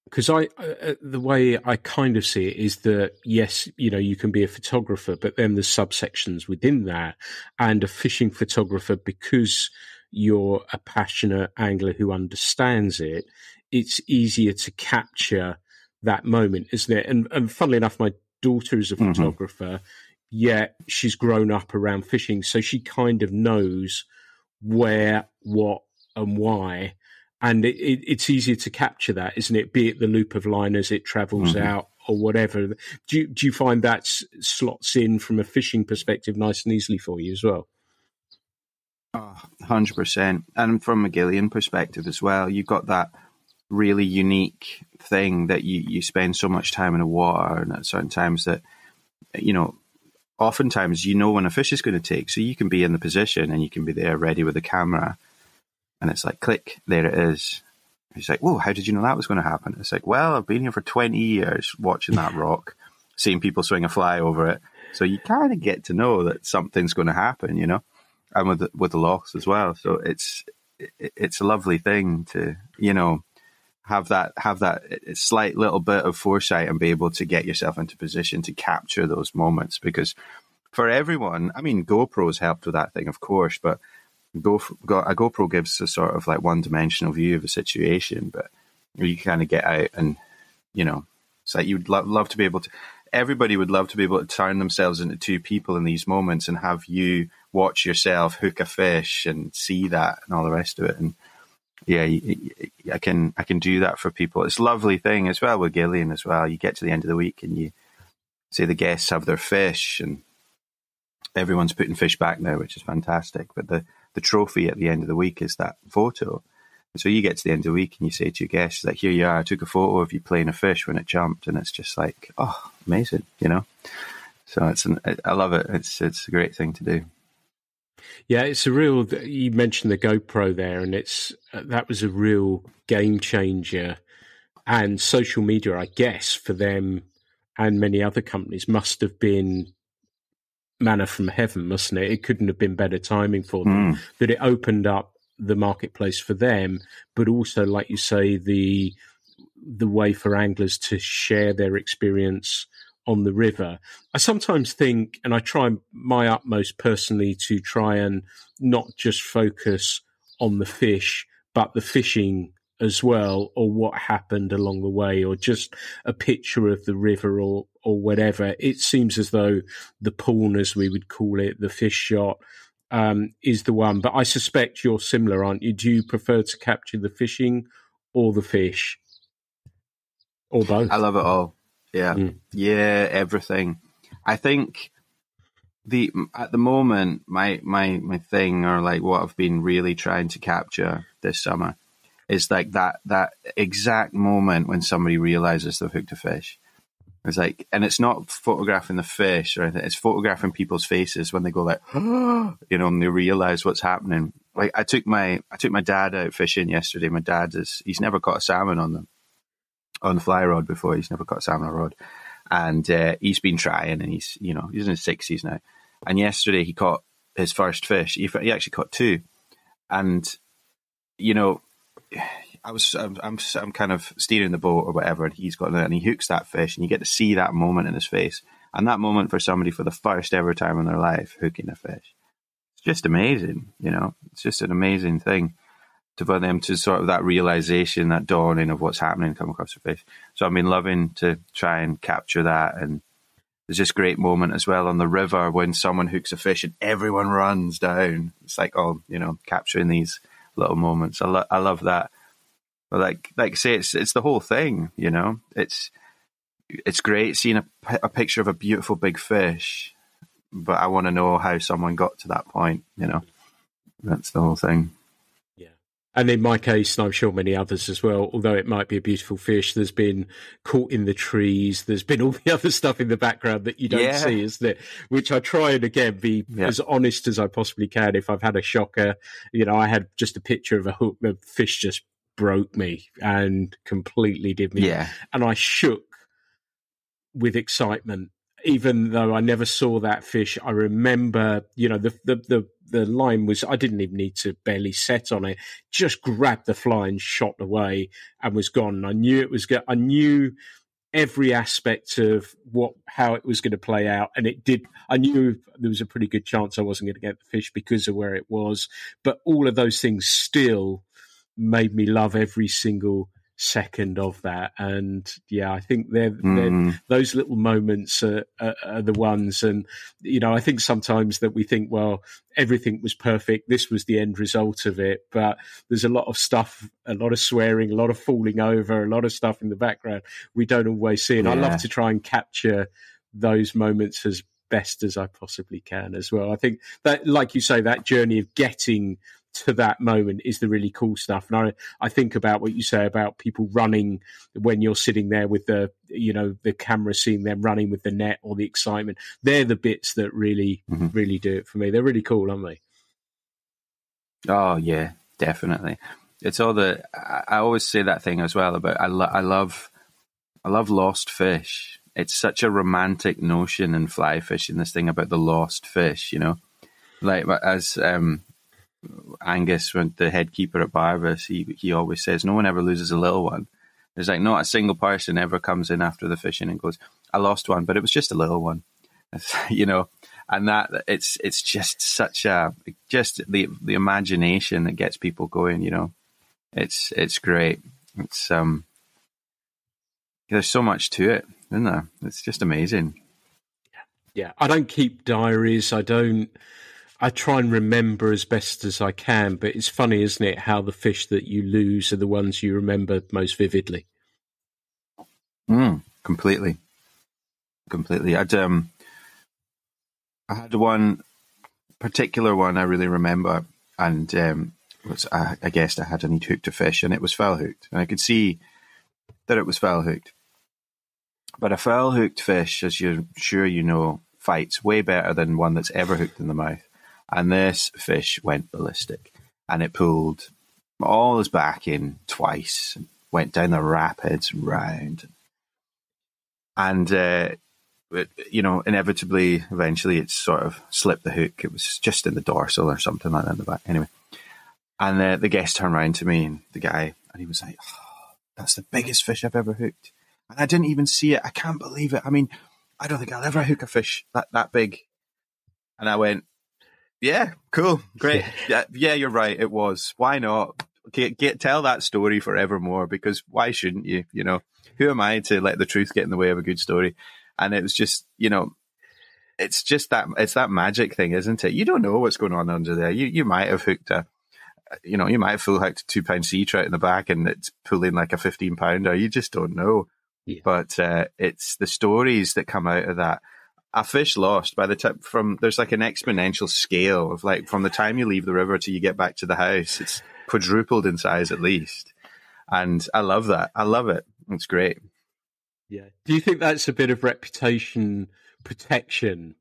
because the way I kind of see it is that, yes, you can be a photographer, but then there's subsections within that. And a fishing photographer, because you're a passionate angler who understands it, it's easier to capture that moment, isn't it? And funnily enough, my daughter is a photographer, yet she's grown up around fishing, so she kind of knows where, what, and why. And it's easier to capture that, isn't it? Be it the loop of line as it travels out or whatever. Do you find that slots in from a fishing perspective nice and easily for you as well? 100%. And from a Gillian perspective as well, you've got that really unique thing that you spend so much time in the water, and at certain times that, oftentimes when a fish is going to take. So you can be in the position and you can be there ready with the camera. And it's like, click, there it is. He's like, whoa, how did you know that was going to happen? It's like, well, I've been here for 20 years watching that rock, seeing people swing a fly over it. So you kind of get to know that something's going to happen, and with the lochs as well. So it's a lovely thing to, have that slight little bit of foresight and be able to get yourself into position to capture those moments. Because for everyone, I mean, GoPros helped with that thing, of course, but a GoPro gives a sort of like one-dimensional view of a situation, but you kind of get out and, it's like you'd love to be able to, everybody would love to be able to turn themselves into two people in these moments and have you watch yourself hook a fish and see that and all the rest of it. And yeah, I can do that for people. It's a lovely thing as well with Gillian as well. You get to the end of the week and you say the guests have their fish and everyone's putting fish back now, which is fantastic. But the trophy at the end of the week is that photo. And so you get to the end of the week and you say to your guests, like, here you are, I took a photo of you playing a fish when it jumped. And it's just like, oh, amazing, So I love it. It's a great thing to do. Yeah, it's a real, you mentioned the GoPro there, and that was a real game changer. And social media, I guess, for them and many other companies must have been manna from heaven, mustn't it? It couldn't have been better timing for them. But it opened up the marketplace for them, but also, like you say, the way for anglers to share their experience on the river. I sometimes think, and I try my utmost personally to try and not just focus on the fish, but the fishing as well, or what happened along the way, or just a picture of the river or whatever. It seems as though the pawn, as we would call it, the fish shot, is the one. But I suspect you're similar, aren't you? Do you prefer to capture the fishing or the fish? Or both? I love it all. Yeah. Yeah, everything. I think at the moment, my thing, or like what I've been really trying to capture this summer, is like that exact moment when somebody realizes they've hooked a fish. It's like, and it's not photographing the fish or anything, it's photographing people's faces when they go like, oh, you know, and they realize what's happening. Like I took my dad out fishing yesterday. My dad he's never caught a salmon on the fly rod before. He's never caught a salmon on a rod. And he's been trying, and he's in his 60s now. And yesterday he caught his first fish. He actually caught two. And, you know, I'm kind of steering the boat or whatever, and he's got it, and he hooks that fish, and you get to see that moment in his face. And that moment for somebody for the first ever time in their life hooking a fish, it's just amazing, you know. It's just an amazing thing for them to sort of that realization, that dawning of what's happening come across their face. So I've been loving to try and capture that. And there's this great moment as well on the river when someone hooks a fish and everyone runs down. It's like, oh, you know, capturing these little moments. I love that. But like I say, it's the whole thing, you know. It's great seeing a picture of a beautiful big fish, but I want to know how someone got to that point, you know. That's the whole thing. And in my case, and I'm sure many others as well, although it might be a beautiful fish, there's been caught in the trees. There's been all the other stuff in the background that you don't see, isn't it? Which I try and, again, be as honest as I possibly can. If I've had a shocker, you know, I had just a picture of a hook, the fish just broke me and completely did me. Yeah. And I shook with excitement. Even though I never saw that fish, I remember, you know, the line was, I didn't even need to barely set on it, just grabbed the fly and shot away and was gone. And I knew it was I knew every aspect of how it was going to play out. And it did. I knew there was a pretty good chance I wasn't going to get the fish because of where it was. But all of those things still made me love every single second of that. And yeah, I think they're those little moments are the ones. And you know, I think sometimes that we think, well, everything was perfect, this was the end result of it, but there's a lot of stuff, a lot of swearing, a lot of falling over, a lot of stuff in the background we don't always see. And I love to try and capture those moments as best as I possibly can as well. I think that, like you say, that journey of getting to that moment is the really cool stuff. And I think about what you say about people running when you're sitting there with the camera, seeing them running with the net or the excitement. They're the bits that really do it for me. They're really cool, aren't they? Oh yeah, definitely. It's all I always say that thing as well about, I love lost fish. It's such a romantic notion in fly fishing, this thing about the lost fish, you know, like as, Angus, when the head keeper at Barvis, he always says no one ever loses a little one. There's like not a single person ever comes in after the fishing and goes, I lost one, but it was just a little one, you know. And that it's just such just the imagination that gets people going, you know. It's great. It's there's so much to it, isn't there? It's just amazing. Yeah, I don't keep diaries. I try and remember as best as I can, but it's funny, isn't it, how the fish that you lose are the ones you remember most vividly. Completely. I had one particular one I really remember, and I guessed I had hooked a fish, and it was foul hooked, and I could see that it was foul hooked. But a foul hooked fish, as you're sure you know, fights way better than one that's ever hooked in the mouth. And this fish went ballistic, and it pulled all his back in twice, and went down the rapids round. And, you know, inevitably, eventually it sort of slipped the hook. It was just in the dorsal or something like that in the back. Anyway, And the guest turned around to me, and the guy, and he was like, oh, that's the biggest fish I've ever hooked. And I didn't even see it. I can't believe it. I mean, I don't think I'll ever hook a fish that big. And I went, yeah, cool, great. Yeah, you're right. It was. Why not? Tell that story forevermore, because why shouldn't you? You know, who am I to let the truth get in the way of a good story? And it was just, you know, it's that magic thing, isn't it? You don't know what's going on under there. You might have hooked you might have full hooked a 2-pound sea trout in the back and it's pulling like a 15-pounder. You just don't know. Yeah. But it's the stories that come out of that. A fish lost by the time there's like an exponential scale of like from the time you leave the river till you get back to the house, it's quadrupled in size at least. And I love that. I love it. It's great. Yeah. Do you think that's a bit of reputation protection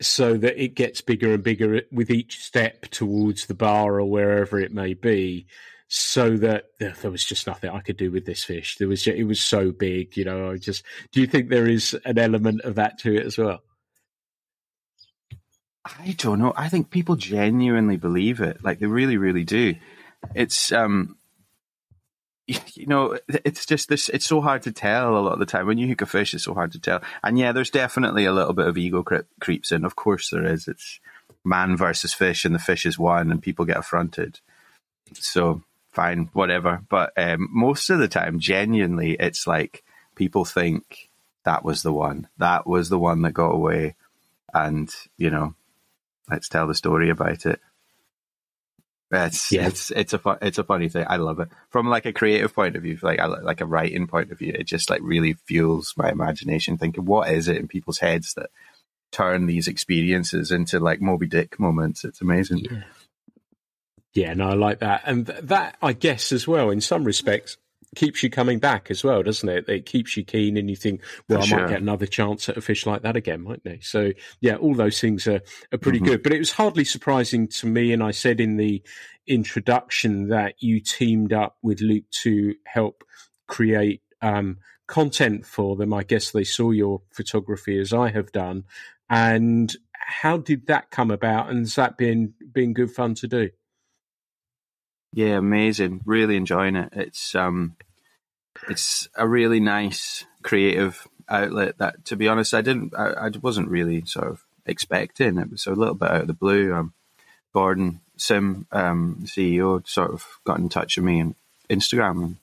so that it gets bigger and bigger with each step towards the bar or wherever it may be, so that there was just nothing I could do with this fish? It was so big, you know. Do you think there is an element of that to it as well? I don't know. I think people genuinely believe it. Like they really, really do. It's, you know, it's just this, it's so hard to tell a lot of the time. When you hook a fish, it's so hard to tell. And yeah, there's definitely a little bit of ego creeps in. Of course there is. It's man versus fish and the fish is one and people get affronted. So fine, whatever. But most of the time, genuinely, it's like people think that was the one. That was the one that got away. And, you know, let's tell the story about it. It's a funny thing. I love it from like a creative point of view, like a writing point of view. It just like really fuels my imagination, thinking what is it in people's heads that turn these experiences into like Moby Dick moments. It's amazing. Yeah, no, I like that, and that I guess as well in some respects keeps you coming back as well, doesn't it? It keeps you keen, and you think, well, I might get another chance at a fish like that again, mightn't I? So, yeah, all those things are pretty good. But it was hardly surprising to me, and I said in the introduction that you teamed up with Luke to help create content for them. I guess they saw your photography as I have done. And how did that come about? And has that been good fun to do? Yeah, amazing. Really enjoying it. It's a really nice creative outlet that, to be honest, I wasn't really sort of expecting. It was a little bit out of the blue. Gordon Sim, CEO, sort of got in touch with me on Instagram and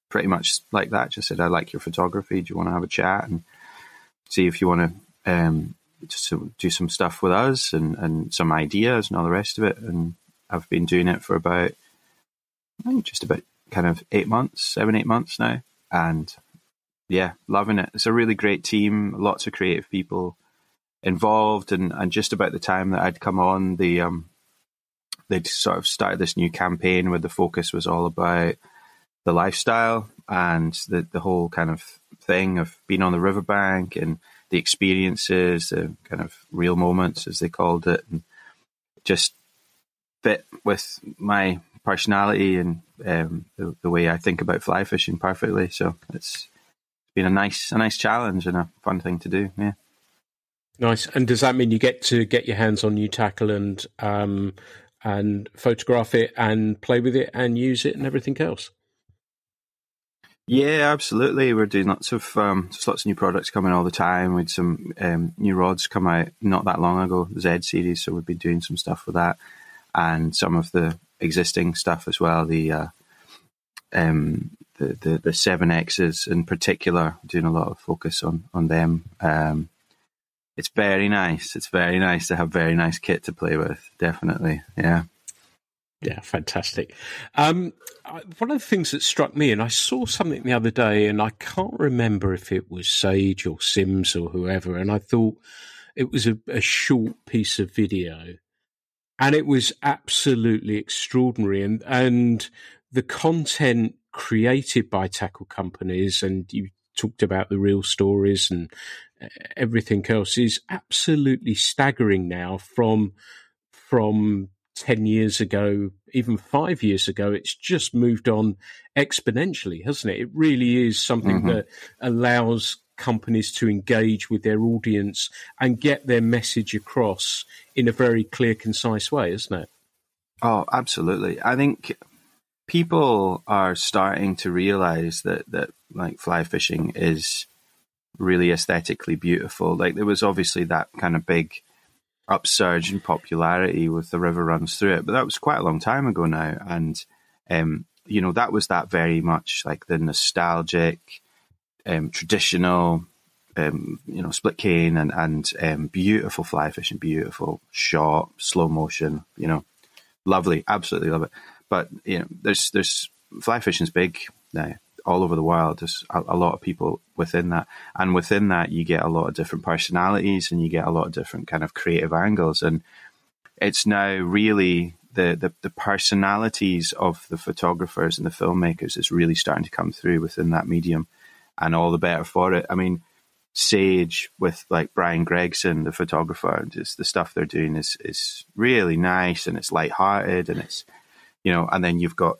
pretty much like that, just said, I like your photography. Do you want to have a chat and see if you want to just do some stuff with us and some ideas and all the rest of it? And I've been doing it for about, I think, just about kind of 7-8 months now. And yeah, loving it. It's a really great team, lots of creative people involved. And just about the time that I'd come on, they'd sort of started this new campaign where the focus was all about the lifestyle and the whole kind of thing of being on the riverbank and the experiences, the kind of real moments, as they called it, and just fit with my personality and the way I think about fly fishing perfectly. So it's been a nice challenge and a fun thing to do. Yeah. Nice. And does that mean you get to get your hands on new tackle and photograph it and play with it and use it and everything else? Yeah, absolutely. We're doing lots of new products coming all the time. We had some new rods come out not that long ago, the Z series. So we've been doing some stuff with that, and some of the existing stuff as well. The 7Xs in particular, doing a lot of focus on them. It's very nice. It's very nice to have very nice kit to play with. Definitely, yeah. Yeah, fantastic. One of the things that struck me, and I saw something the other day, and I can't remember if it was Sage or Sims or whoever, and I thought it was a short piece of video, and it was absolutely extraordinary. And the content created by tackle companies, and you talked about the real stories and everything else, is absolutely staggering now from 10 years ago, even 5 years ago. It's just moved on exponentially, hasn't it? It really is something that allows companies to engage with their audience and get their message across in a very clear, concise way, isn't it? Oh, absolutely. I think people are starting to realize that like fly fishing is really aesthetically beautiful. Like there was obviously that kind of big upsurge in popularity with The River Runs Through It, but that was quite a long time ago now. And that was that very much like the nostalgic, traditional, split cane and beautiful fly fishing, beautiful shot, slow motion, lovely, absolutely love it. But there's fly fishing's big now all over the world. There's a lot of people within that, and within that you get a lot of different personalities, and you get a lot of different kind of creative angles. And it's now really the personalities of the photographers and the filmmakers is really starting to come through within that medium, and all the better for it. I mean, Sage with like Brian Gregson, the photographer, just the stuff they're doing is really nice, and it's lighthearted, and it's and then you've got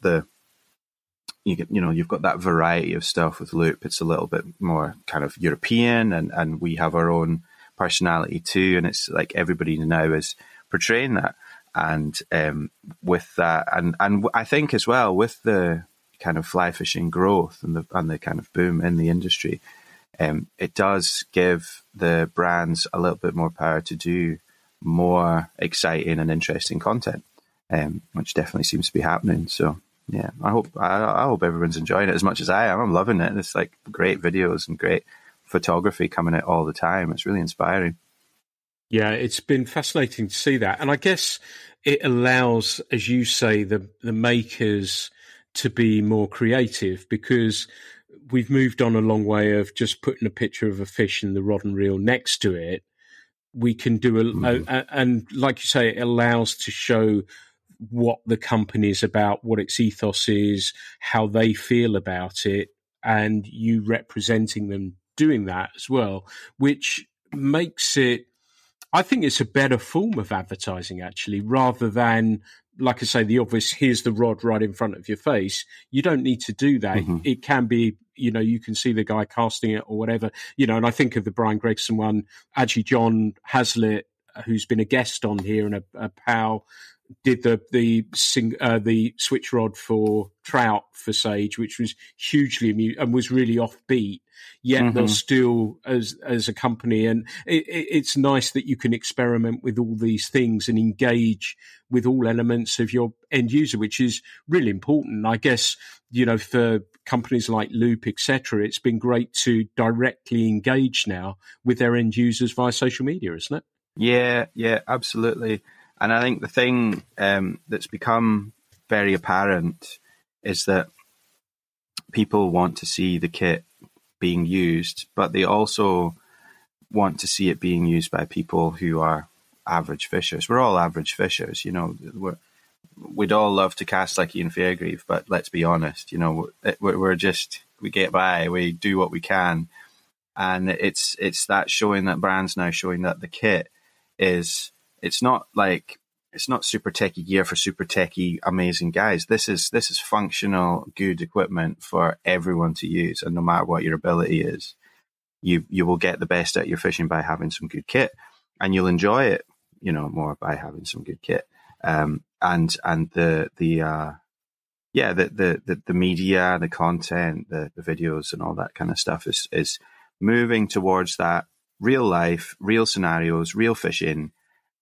you've got that variety of stuff with Loop. It's a little bit more kind of European, and we have our own personality too, and it's like everybody now is portraying that. And with that, and I think as well with the kind of fly fishing growth and the kind of boom in the industry, it does give the brands a little bit more power to do more exciting and interesting content, which definitely seems to be happening. So yeah, I hope everyone's enjoying it as much as I am. I'm loving it. It's like great videos and great photography coming out all the time. It's really inspiring. Yeah, it's been fascinating to see that. And I guess it allows, as you say, the makers to be more creative, because we've moved on a long way of just putting a picture of a fish and the rod and reel next to it. We can do and like you say, it allows to show what the company is about, what its ethos is, how they feel about it, and you representing them doing that as well, which makes it, I think it's a better form of advertising, actually, rather than, like I say, the obvious, here's the rod right in front of your face. You don't need to do that. Mm-hmm. It can be, you can see the guy casting it or whatever, and I think of the Brian Gregson one, actually John Hazlitt, who's been a guest on here and a pal, did the switch rod for trout for Sage, which was hugely amusing and was really offbeat. Yet they're still as a company, and it's nice that you can experiment with all these things and engage with all elements of your end user, which is really important. I guess for companies like Loop, etc., it's been great to directly engage now with their end users via social media, isn't it? Yeah, absolutely. And I think the thing that's become very apparent is that people want to see the kit being used, but they also want to see it being used by people who are average fishers. We're all average fishers, we'd all love to cast like Ian Fairgrieve, but let's be honest, we get by, we do what we can. And it's that showing, that brands now showing that the kit is, it's not super techie gear for super techie amazing guys. This is functional, good equipment for everyone to use, and no matter what your ability is, you will get the best out of your fishing by having some good kit, and you'll enjoy it, more by having some good kit. And the media, the content, the videos, and all that kind of stuff is moving towards that real life, real scenarios, real fishing.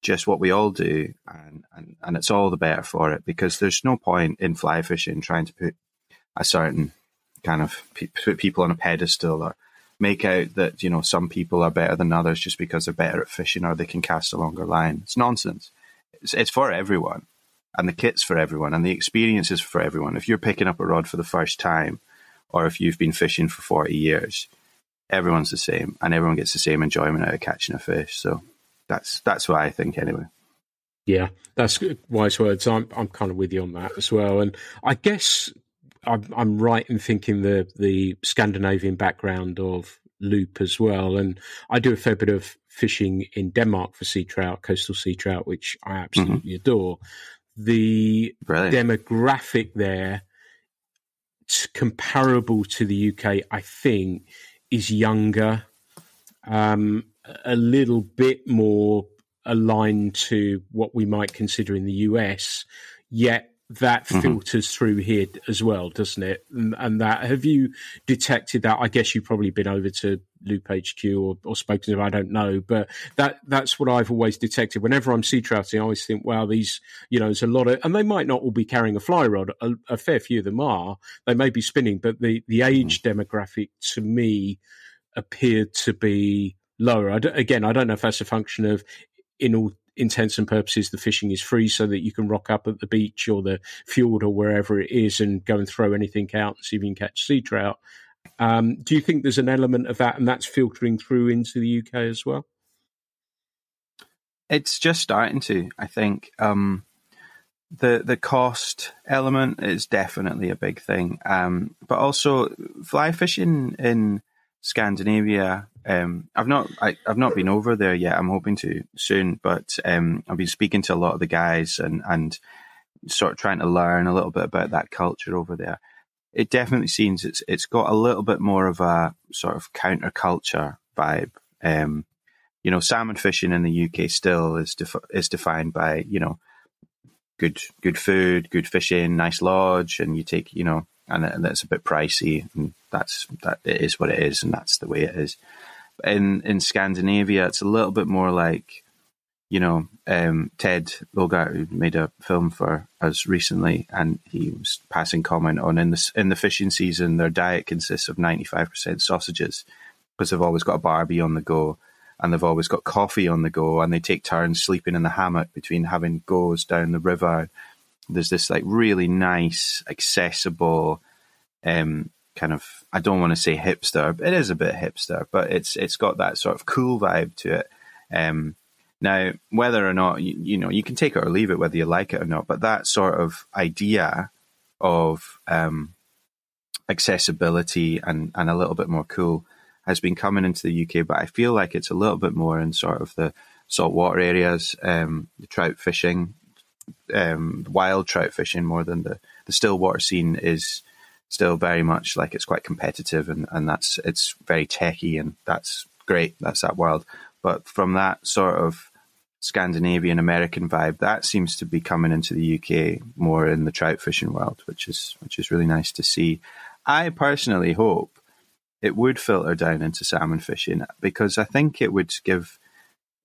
Just what we all do, and it's all the better for it, because there's no point in fly fishing trying to put a certain kind of put people on a pedestal, or make out that some people are better than others just because they're better at fishing or they can cast a longer line. It's nonsense. It's for everyone, and the kit's for everyone, and the experience is for everyone. If you're picking up a rod for the first time, or if you've been fishing for 40 years, everyone's the same, and everyone gets the same enjoyment out of catching a fish. So that's what I think, anyway. Yeah, that's wise words. I'm kind of with you on that as well. And I guess I'm right in thinking the Scandinavian background of Loop as well. And I do a fair bit of fishing in Denmark for sea trout, coastal sea trout, which I absolutely adore. The demographic there, comparable to the UK, I think, is younger. A little bit more aligned to what we might consider in the US. yet that filters through here as well, doesn't it? And that, have you detected that? I guess you've probably been over to Loop HQ or spoken to them, I don't know, but that's what I've always detected. Whenever I'm sea trouting, I always think, wow, these, there's a lot of, and they might not all be carrying a fly rod, a fair few of them are, they may be spinning, but the age demographic to me appeared to be lower. I don't know if that's a function of, in all intents and purposes, the fishing is free so that you can rock up at the beach or the fjord or wherever it is and go and throw anything out and see if you can catch sea trout. Do you think there's an element of that and that's filtering through into the UK as well? It's just starting to, I think. The cost element is definitely a big thing. But also fly fishing in Scandinavia, I've not been over there yet. I'm hoping to soon, but I've been speaking to a lot of the guys and sort of trying to learn a little bit about that culture over there. It definitely seems it's got a little bit more of a sort of counterculture vibe. Salmon fishing in the UK still is defined by, good food, good fishing, nice lodge, and you take, and that's a bit pricey, and that it is what it is, and that's the way it is. In Scandinavia, it's a little bit more like, Ted Logart, who made a film for us recently, and he was passing comment on in the fishing season, their diet consists of 95% sausages, because they've always got a barbie on the go, and they've always got coffee on the go, and they take turns sleeping in the hammock between having goes down the river. There's this like really nice, accessible, kind of, I don't want to say hipster, but it is a bit hipster, but it's got that sort of cool vibe to it. Now, whether or not, you can take it or leave it, whether you like it or not, but that sort of idea of accessibility and a little bit more cool has been coming into the UK, but I feel like it's a little bit more in sort of the saltwater areas, the trout fishing, wild trout fishing more than the still water scene is still very much like it's quite competitive and it's very techy, and that's great. That's that world. But from that sort of Scandinavian American vibe, that seems to be coming into the UK more in the trout fishing world, which is really nice to see. I personally hope it would filter down into salmon fishing, because I think it would give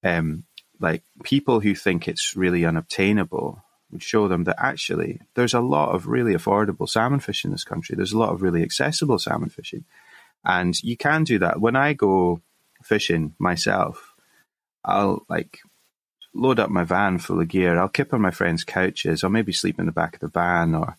like people who think it's really unobtainable, would show them that actually there's a lot of really affordable salmon fishing in this country. There's a lot of really accessible salmon fishing, and you can do that. When I go fishing myself, I'll like load up my van full of gear. I'll kip on my friends' couches. I'll maybe sleep in the back of the van or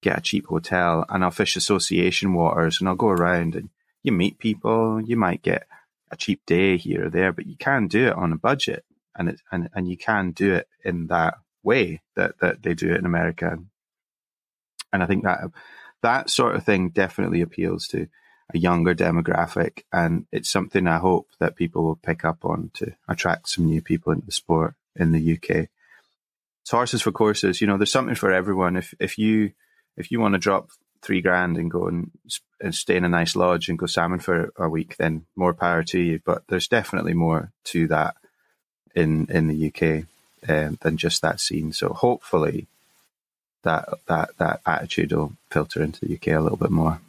get a cheap hotel, and I'll fish association waters, and I'll go around and you meet people. You might get a cheap day here or there, but you can do it on a budget, and you can do it in that way that they do it in America. And I think that sort of thing definitely appeals to a younger demographic, and it's something I hope that people will pick up on to attract some new people into the sport in the UK. It's horses for courses. There's something for everyone. If you want to drop $3,000 and go and stay in a nice lodge and go salmon for a week, then more power to you. But there's definitely more to that in the UK than just that scene. So hopefully that attitude will filter into the UK a little bit more.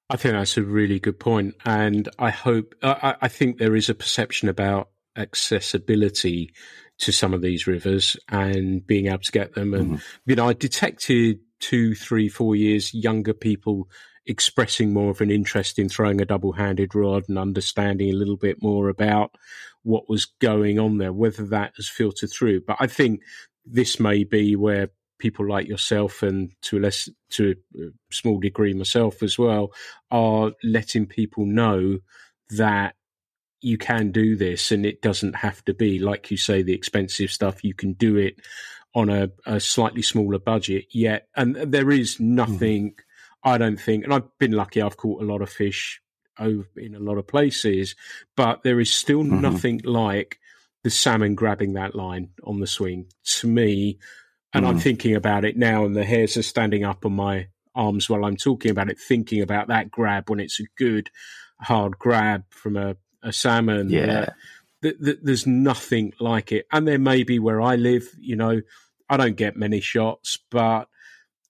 I think that's a really good point, and I think there is a perception about accessibility to some of these rivers and being able to get them. And I detected 2, 3, 4 years younger people expressing more of an interest in throwing a double-handed rod and understanding a little bit more about what was going on there, whether that has filtered through. But I think this may be where people like yourself, and to a small degree myself as well, are letting people know that you can do this, and it doesn't have to be, like you say, the expensive stuff. You can do it on a slightly smaller budget yet. And there is nothing, I don't think, and I've been lucky, I've caught a lot of fish in a lot of places, but there is still nothing like the salmon grabbing that line on the swing to me. And I'm thinking about it now, and the hairs are standing up on my arms while I'm talking about it, thinking about that grab when it's a good hard grab from a salmon. Yeah. There's nothing like it. And there may be where I live, I don't get many shots, but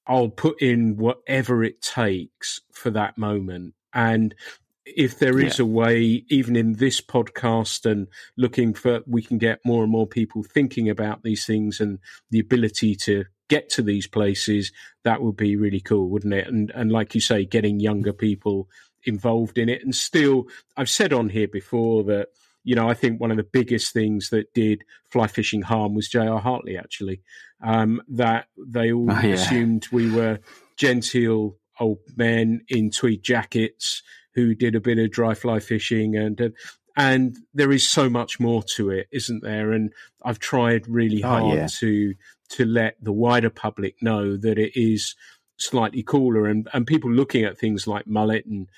I'll put in whatever it takes for that moment. And if there is a way, even in this podcast, and looking for, we can get more and more people thinking about these things and the ability to get to these places, that would be really cool, wouldn't it? And like you say, getting younger people involved in it. And still, I've said on here before that, I think one of the biggest things that did fly fishing harm was J.R. Hartley, actually, that they all assumed we were genteel old men in tweed jackets who did a bit of dry fly fishing, and there is so much more to it, isn't there? And I've tried really hard to let the wider public know that it is slightly cooler, and people looking at things like mullet and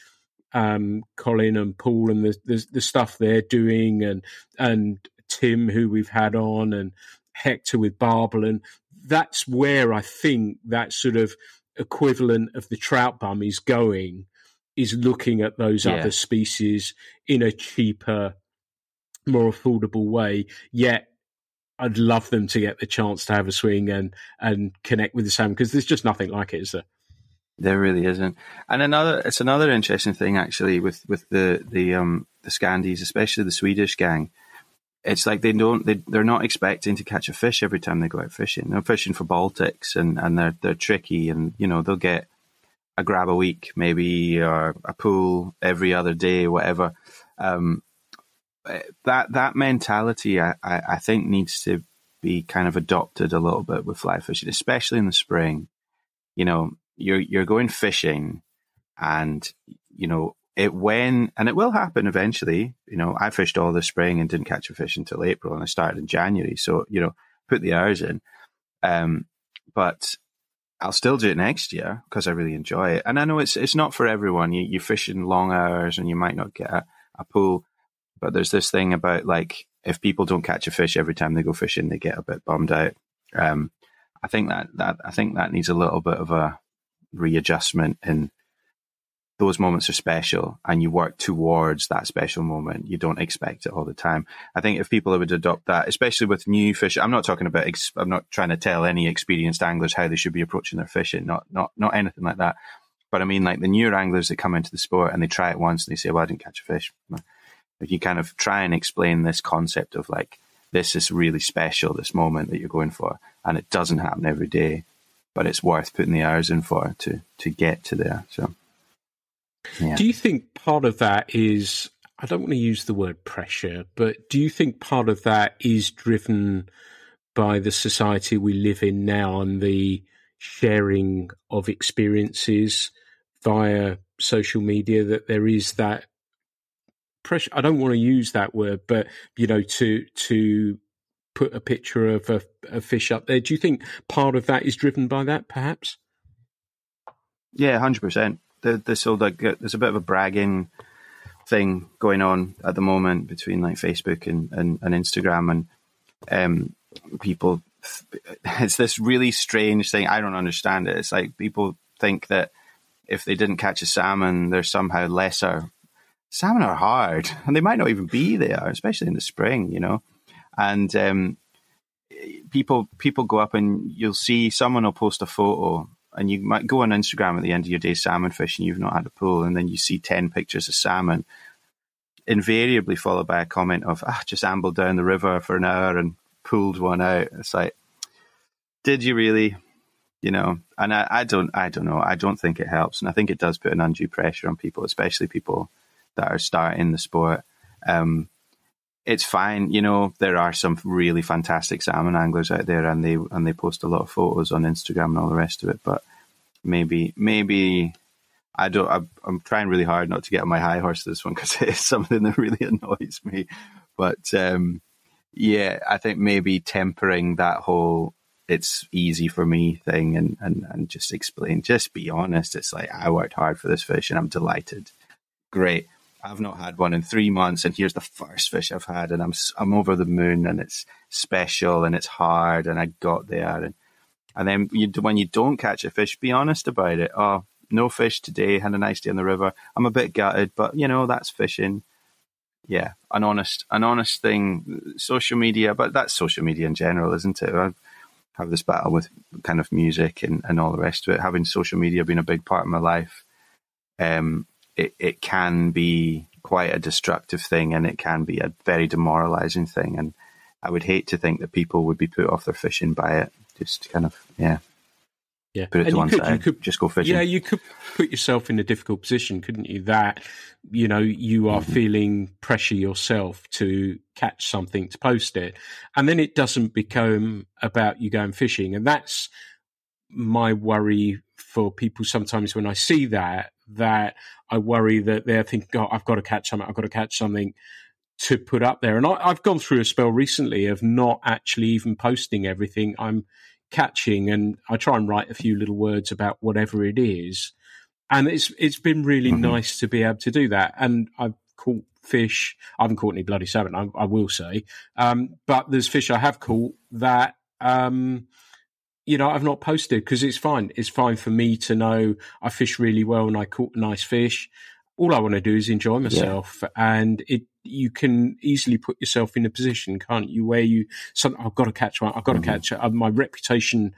Colin and Paul and the stuff they're doing, and Tim, who we've had on, and Hector with barbel, and that's where I think that sort of equivalent of the trout bum is going, is looking at those other species in a cheaper, more affordable way. Yet I'd love them to get the chance to have a swing and connect with the salmon, because there's just nothing like it, is there? There really isn't. And it's another interesting thing, actually, with the Scandies, especially the Swedish gang. It's like they're not expecting to catch a fish every time they go out fishing. They're fishing for Baltics, and they're tricky, and they'll get a grab a week maybe, or a pool every other day, whatever. That mentality, I think, needs to be kind of adopted a little bit with fly fishing, especially in the spring. You're going fishing, and it will happen eventually. I fished all this spring and didn't catch a fish until April, and I started in January. So put the hours in, but I'll still do it next year because I really enjoy it. And I know it's not for everyone. You fish in long hours and you might not get a pool, but there's this thing about, like, if people don't catch a fish every time they go fishing, they get a bit bummed out. I think that needs a little bit of a readjustment, and those moments are special, and you work towards that special moment. You don't expect it all the time. I think if people would adopt that, especially with new fish, I'm not trying to tell any experienced anglers how they should be approaching their fishing, not anything like that. But I mean, like, the newer anglers that come into the sport and they try it once and they say, well, I didn't catch a fish. If you kind of try and explain this concept of, like, this is really special, this moment that you're going for, and it doesn't happen every day, but it's worth putting the hours in for to get to there. So, yeah. Do you think part of that is, I don't want to use the word pressure, but do you think part of that is driven by the society we live in now and the sharing of experiences via social media, that there is that pressure? I don't want to use that word, but to put a picture of a fish up there. Do you think part of that is driven by that, perhaps? Yeah, 100%. There's a bit of a bragging thing going on at the moment between, like, Facebook and Instagram, and people. It's this really strange thing. I don't understand it. It's like people think that if they didn't catch a salmon, they're somehow lesser. Salmon are hard, and they might not even be there, especially in the spring, And people go up, and you'll see someone will post a photo, and you might go on Instagram at the end of your day salmon fishing, you've not had a pool, and then you see 10 pictures of salmon, invariably followed by a comment of, just ambled down the river for an hour and pulled one out. It's like, did you really? And I don't know. I don't think it helps, and I think it does put an undue pressure on people, especially people that are starting the sport. It's fine, there are some really fantastic salmon anglers out there, and they post a lot of photos on Instagram and all the rest of it. But maybe I'm trying really hard not to get on my high horse this one, because it is something that really annoys me. But I think maybe tempering that whole "it's easy for me" thing, and just explain, just be honest. It's like, I worked hard for this fish and I'm delighted. Great. I've not had one in 3 months, and here's the first fish I've had, and I'm over the moon, and it's special, and it's hard, and I got there. And then when you don't catch a fish, be honest about it. Oh, no fish today, had a nice day on the river. I'm a bit gutted, but that's fishing. Yeah, an honest thing. Social media, but that's social media in general, isn't it? have this battle with kind of music and all the rest of it. Having social media being a big part of my life, it can be quite a destructive thing, and it can be a very demoralizing thing. And I would hate to think that people would be put off their fishing by it. Just kind of, yeah. Put it to one side. You could just go fishing. Yeah, you could put yourself in a difficult position, couldn't you? That, you are feeling pressure yourself to catch something, to post it. And then it doesn't become about you going fishing. And that's my worry for people sometimes when I see that I worry that they're thinking, oh, I've got to catch something to put up there. And I've gone through a spell recently of not actually even posting everything I'm catching, and I try and write a few little words about whatever it is. And it's been really nice to be able to do that. And I've caught fish. I haven't caught any bloody salmon, I will say. But there's fish I have caught that, I've not posted because it's fine. It's fine for me to know I fished really well and I caught a nice fish. All I want to do is enjoy myself, and you can easily put yourself in a position, can't you, where I've got to catch one. I've got to catch it. My reputation.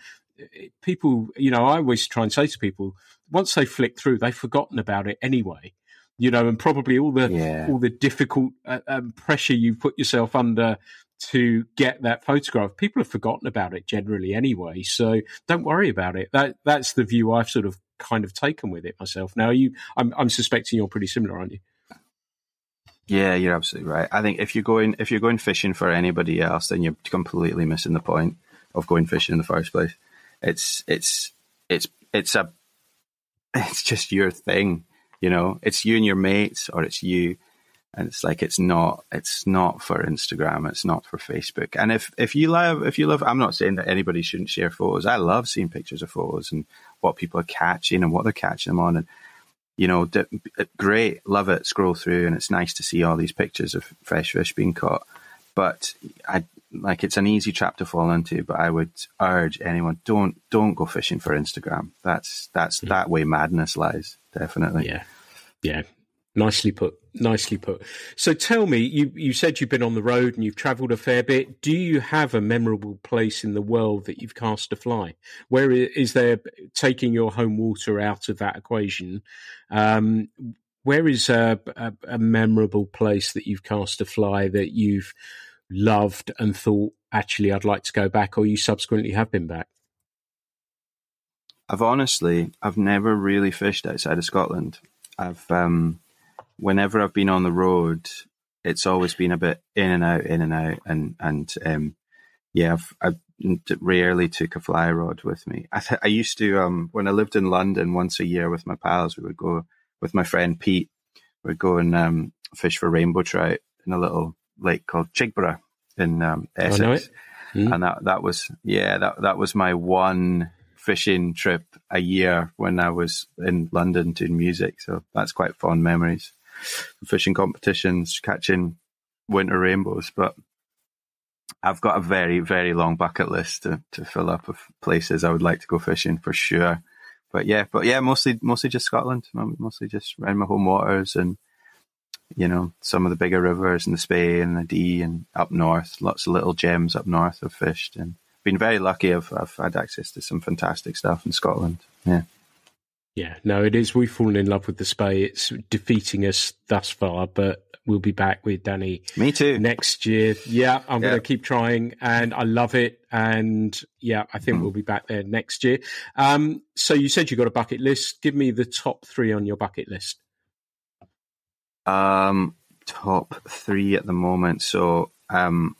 People, I always try and say to people, once they flick through, they've forgotten about it anyway. And probably all the difficult pressure you've put yourself under to get that photograph, people have forgotten about it generally anyway. So don't worry about it. That's the view I've sort of kind of taken with it myself. Now, I'm suspecting you're pretty similar, aren't you? Yeah, you're absolutely right. I think if you're going fishing for anybody else, then you're completely missing the point of going fishing in the first place. It's just your thing, It's you and your mates, or it's you. And it's like, it's not for Instagram. It's not for Facebook. And if you love, I'm not saying that anybody shouldn't share photos. I love seeing pictures of photos and what people are catching and what they're catching them on. And, great. Love it. Scroll through, and it's nice to see all these pictures of fresh fish being caught. But it's an easy trap to fall into, but I would urge anyone, don't go fishing for Instagram. That's that way madness lies. Definitely. Yeah. Yeah. Nicely put. So tell me, you said you've been on the road and you've travelled a fair bit. Do you have a memorable place in the world that you've cast a fly? Where is there, taking your home water out of that equation, where is a memorable place that you've cast a fly that you've loved and thought, actually, I'd like to go back, or you subsequently have been back? I've never really fished outside of Scotland. Whenever I've been on the road, it's always been a bit in and out, and I rarely took a fly rod with me. I used to, when I lived in London, once a year with my pals, we would go with my friend Pete. We'd go and fish for rainbow trout in a little lake called Chigborough in Essex. I know it. And that was my one fishing trip a year when I was in London doing music. So that's quite fond memories. Fishing competitions, catching winter rainbows. But I've got a very, very long bucket list to fill up of places I would like to go fishing for sure. But yeah, mostly just Scotland, mostly just around my home waters, and some of the bigger rivers and the Spey and the Dee, and up north, lots of little gems up north I've fished, and been very lucky. I've had access to some fantastic stuff in Scotland. Yeah. Yeah, no, it is. We've fallen in love with the Spey. It's defeating us thus far, but we'll be back with Danny. Me too. Next year. Yeah, I'm going to keep trying, and I love it. And yeah, I think we'll be back there next year. So you said you got a bucket list. Give me the top 3 on your bucket list. Top 3 at the moment. So I'm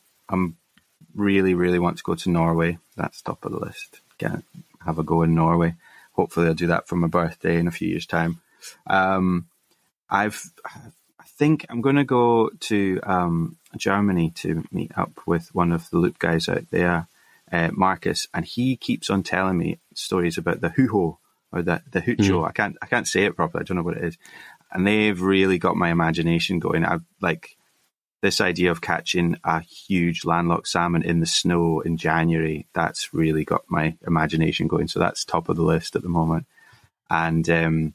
really, really want to go to Norway. That's top of the list. Have a go in Norway. Hopefully I'll do that for my birthday in a few years' time. I think I'm going to go to Germany to meet up with one of the loop guys out there, Marcus, and he keeps on telling me stories about the huho, or the hucho. I can't say it properly. I don't know what it is. And they've really got my imagination going. I like this idea of catching a huge landlocked salmon in the snow in January. That's really got my imagination going. So that's top of the list at the moment. And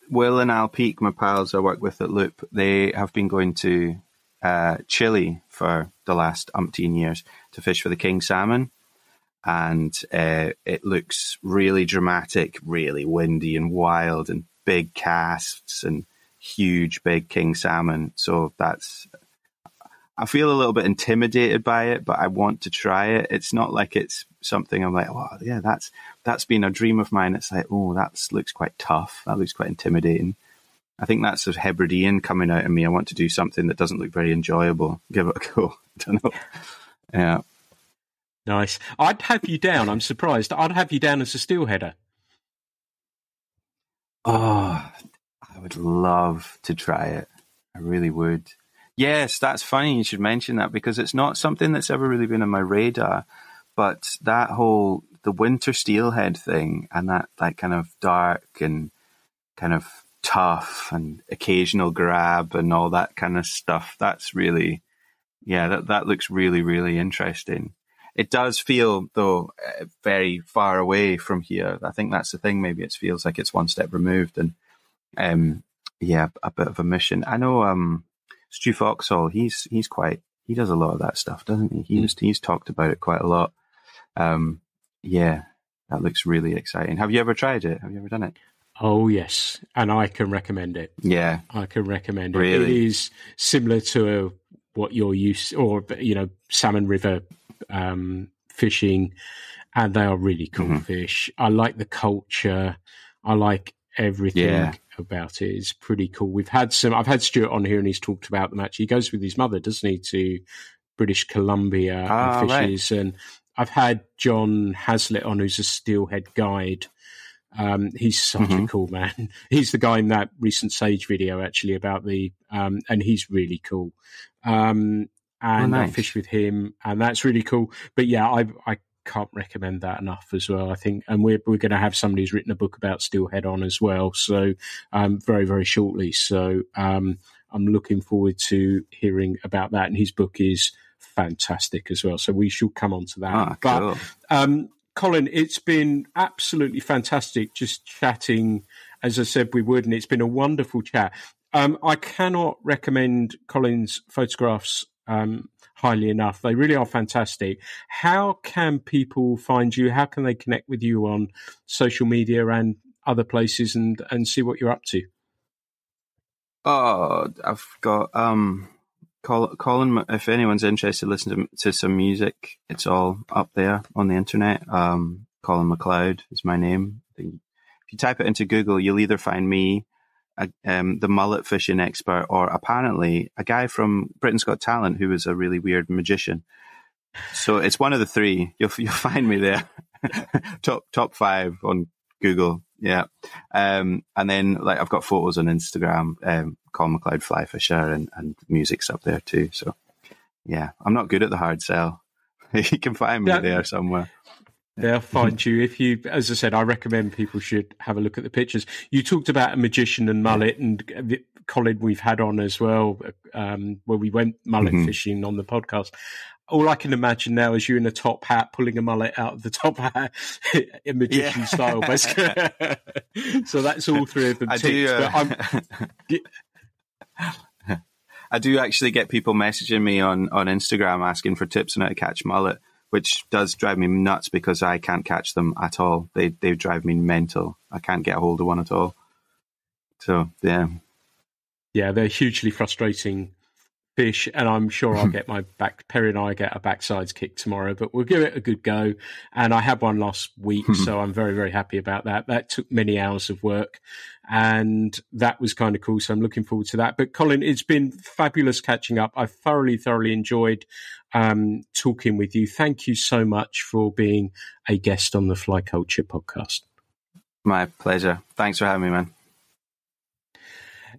Will and Al Peak, my pals I work with at Loop, they have been going to Chile for the last umpteen years to fish for the king salmon. and it looks really dramatic, really windy and wild, and big casts and huge big king salmon. So I feel a little bit intimidated by it, but I want to try it. It's not like it's something I'm like, oh yeah, that's been a dream of mine. It's like, oh, that looks quite tough. That looks quite intimidating. I think that's a Hebridean coming out of me. I want to do something that doesn't look very enjoyable. Give it a go. I don't know. Yeah. Nice. I'd have you down. I'm surprised. I'd have you down as a steelheader. Oh, I would love to try it. I really would. Yes, that's funny you should mention that, because it's not something that's ever really been on my radar. But the winter steelhead thing, and that kind of dark and kind of tough and occasional grab and all that kind of stuff, that's really, that looks really, really interesting. It does feel, though, very far away from here. I think that's the thing. Maybe it feels like it's one step removed, and a bit of a mission. I know Stu Foxhall, he does a lot of that stuff, doesn't he? He's talked about it quite a lot. That looks really exciting. Have you ever tried it? Have you ever done it? Oh, yes. And I can recommend it. Yeah. I can recommend it. Really? It is similar to what you're used, or, salmon river fishing, and they are really cool fish. I like the culture. I like everything about it. It's pretty cool. I've had Stuart on here, and he's talked about them. Actually, he goes with his mother, doesn't he, to British Columbia and fishes. Right. And I've had John Hazlitt on, who's a steelhead guide. He's such a cool man. He's the guy in that recent Sage video, actually, about and he's really cool. Nice. I fish with him, and that's really cool. But yeah, I can't recommend that enough as well, I think. And we're going to have somebody who's written a book about steelhead on as well, so very, very shortly. So I'm looking forward to hearing about that. And his book is fantastic as well, so we shall come on to that. Cool. But Colin, it's been absolutely fantastic just chatting, as I said we would, and it's been a wonderful chat. I cannot recommend Colin's photographs highly enough. They really are fantastic. How can people find you? How can they connect with you on social media and other places and see what you're up to? Oh, I've got Colin. If anyone's interested, listen to some music. It's all up there on the internet. Colin Macleod is my name. If you type it into Google, you'll either find me, the mullet fishing expert, or apparently a guy from Britain's Got Talent who is a really weird magician. So it's one of the three. You'll find me there. top 5 on Google. Yeah. And then I've got photos on Instagram, Colin Macleod Fly Fisher, and music's up there too. So yeah, I'm not good at the hard sell. You can find me there somewhere. They'll find you. If you, as I said, I recommend people should have a look at the pictures. You talked about a magician and mullet, and Colin we've had on as well, where we went mullet fishing on the podcast. All I can imagine now is you in a top hat pulling a mullet out of the top hat in magician style, basically. So that's all 3 of them. I do actually get people messaging me on Instagram asking for tips on how to catch mullet, which does drive me nuts because I can't catch them at all. They drive me mental. I can't get a hold of one at all. So, yeah. Yeah, they're hugely frustrating fish, and I'm sure I'll get Perry and I get a backsides kick tomorrow, but we'll give it a good go. And I had one last week, so I'm very, very happy about that. That took many hours of work, and that was kind of cool, so I'm looking forward to that. But Colin, it's been fabulous catching up. I've thoroughly enjoyed talking with you. Thank you so much for being a guest on the Fly Culture podcast. My pleasure. Thanks for having me, man.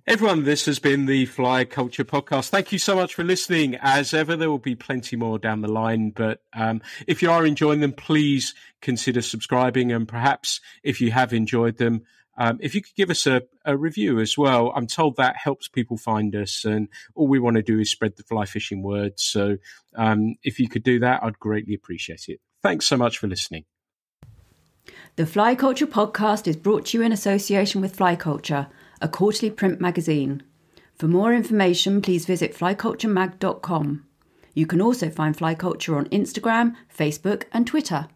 Everyone, this has been the Fly Culture podcast. Thank you so much for listening. As ever, there will be plenty more down the line, but if you are enjoying them, please consider subscribing, and perhaps if you have enjoyed them, if you could give us a review as well. I'm told that helps people find us, and all we want to do is spread the fly fishing word. So if you could do that, I'd greatly appreciate it. Thanks so much for listening. The Fly Culture podcast is brought to you in association with Fly Culture, a quarterly print magazine. For more information, please visit flyculturemag.com. You can also find Fly Culture on Instagram, Facebook and Twitter.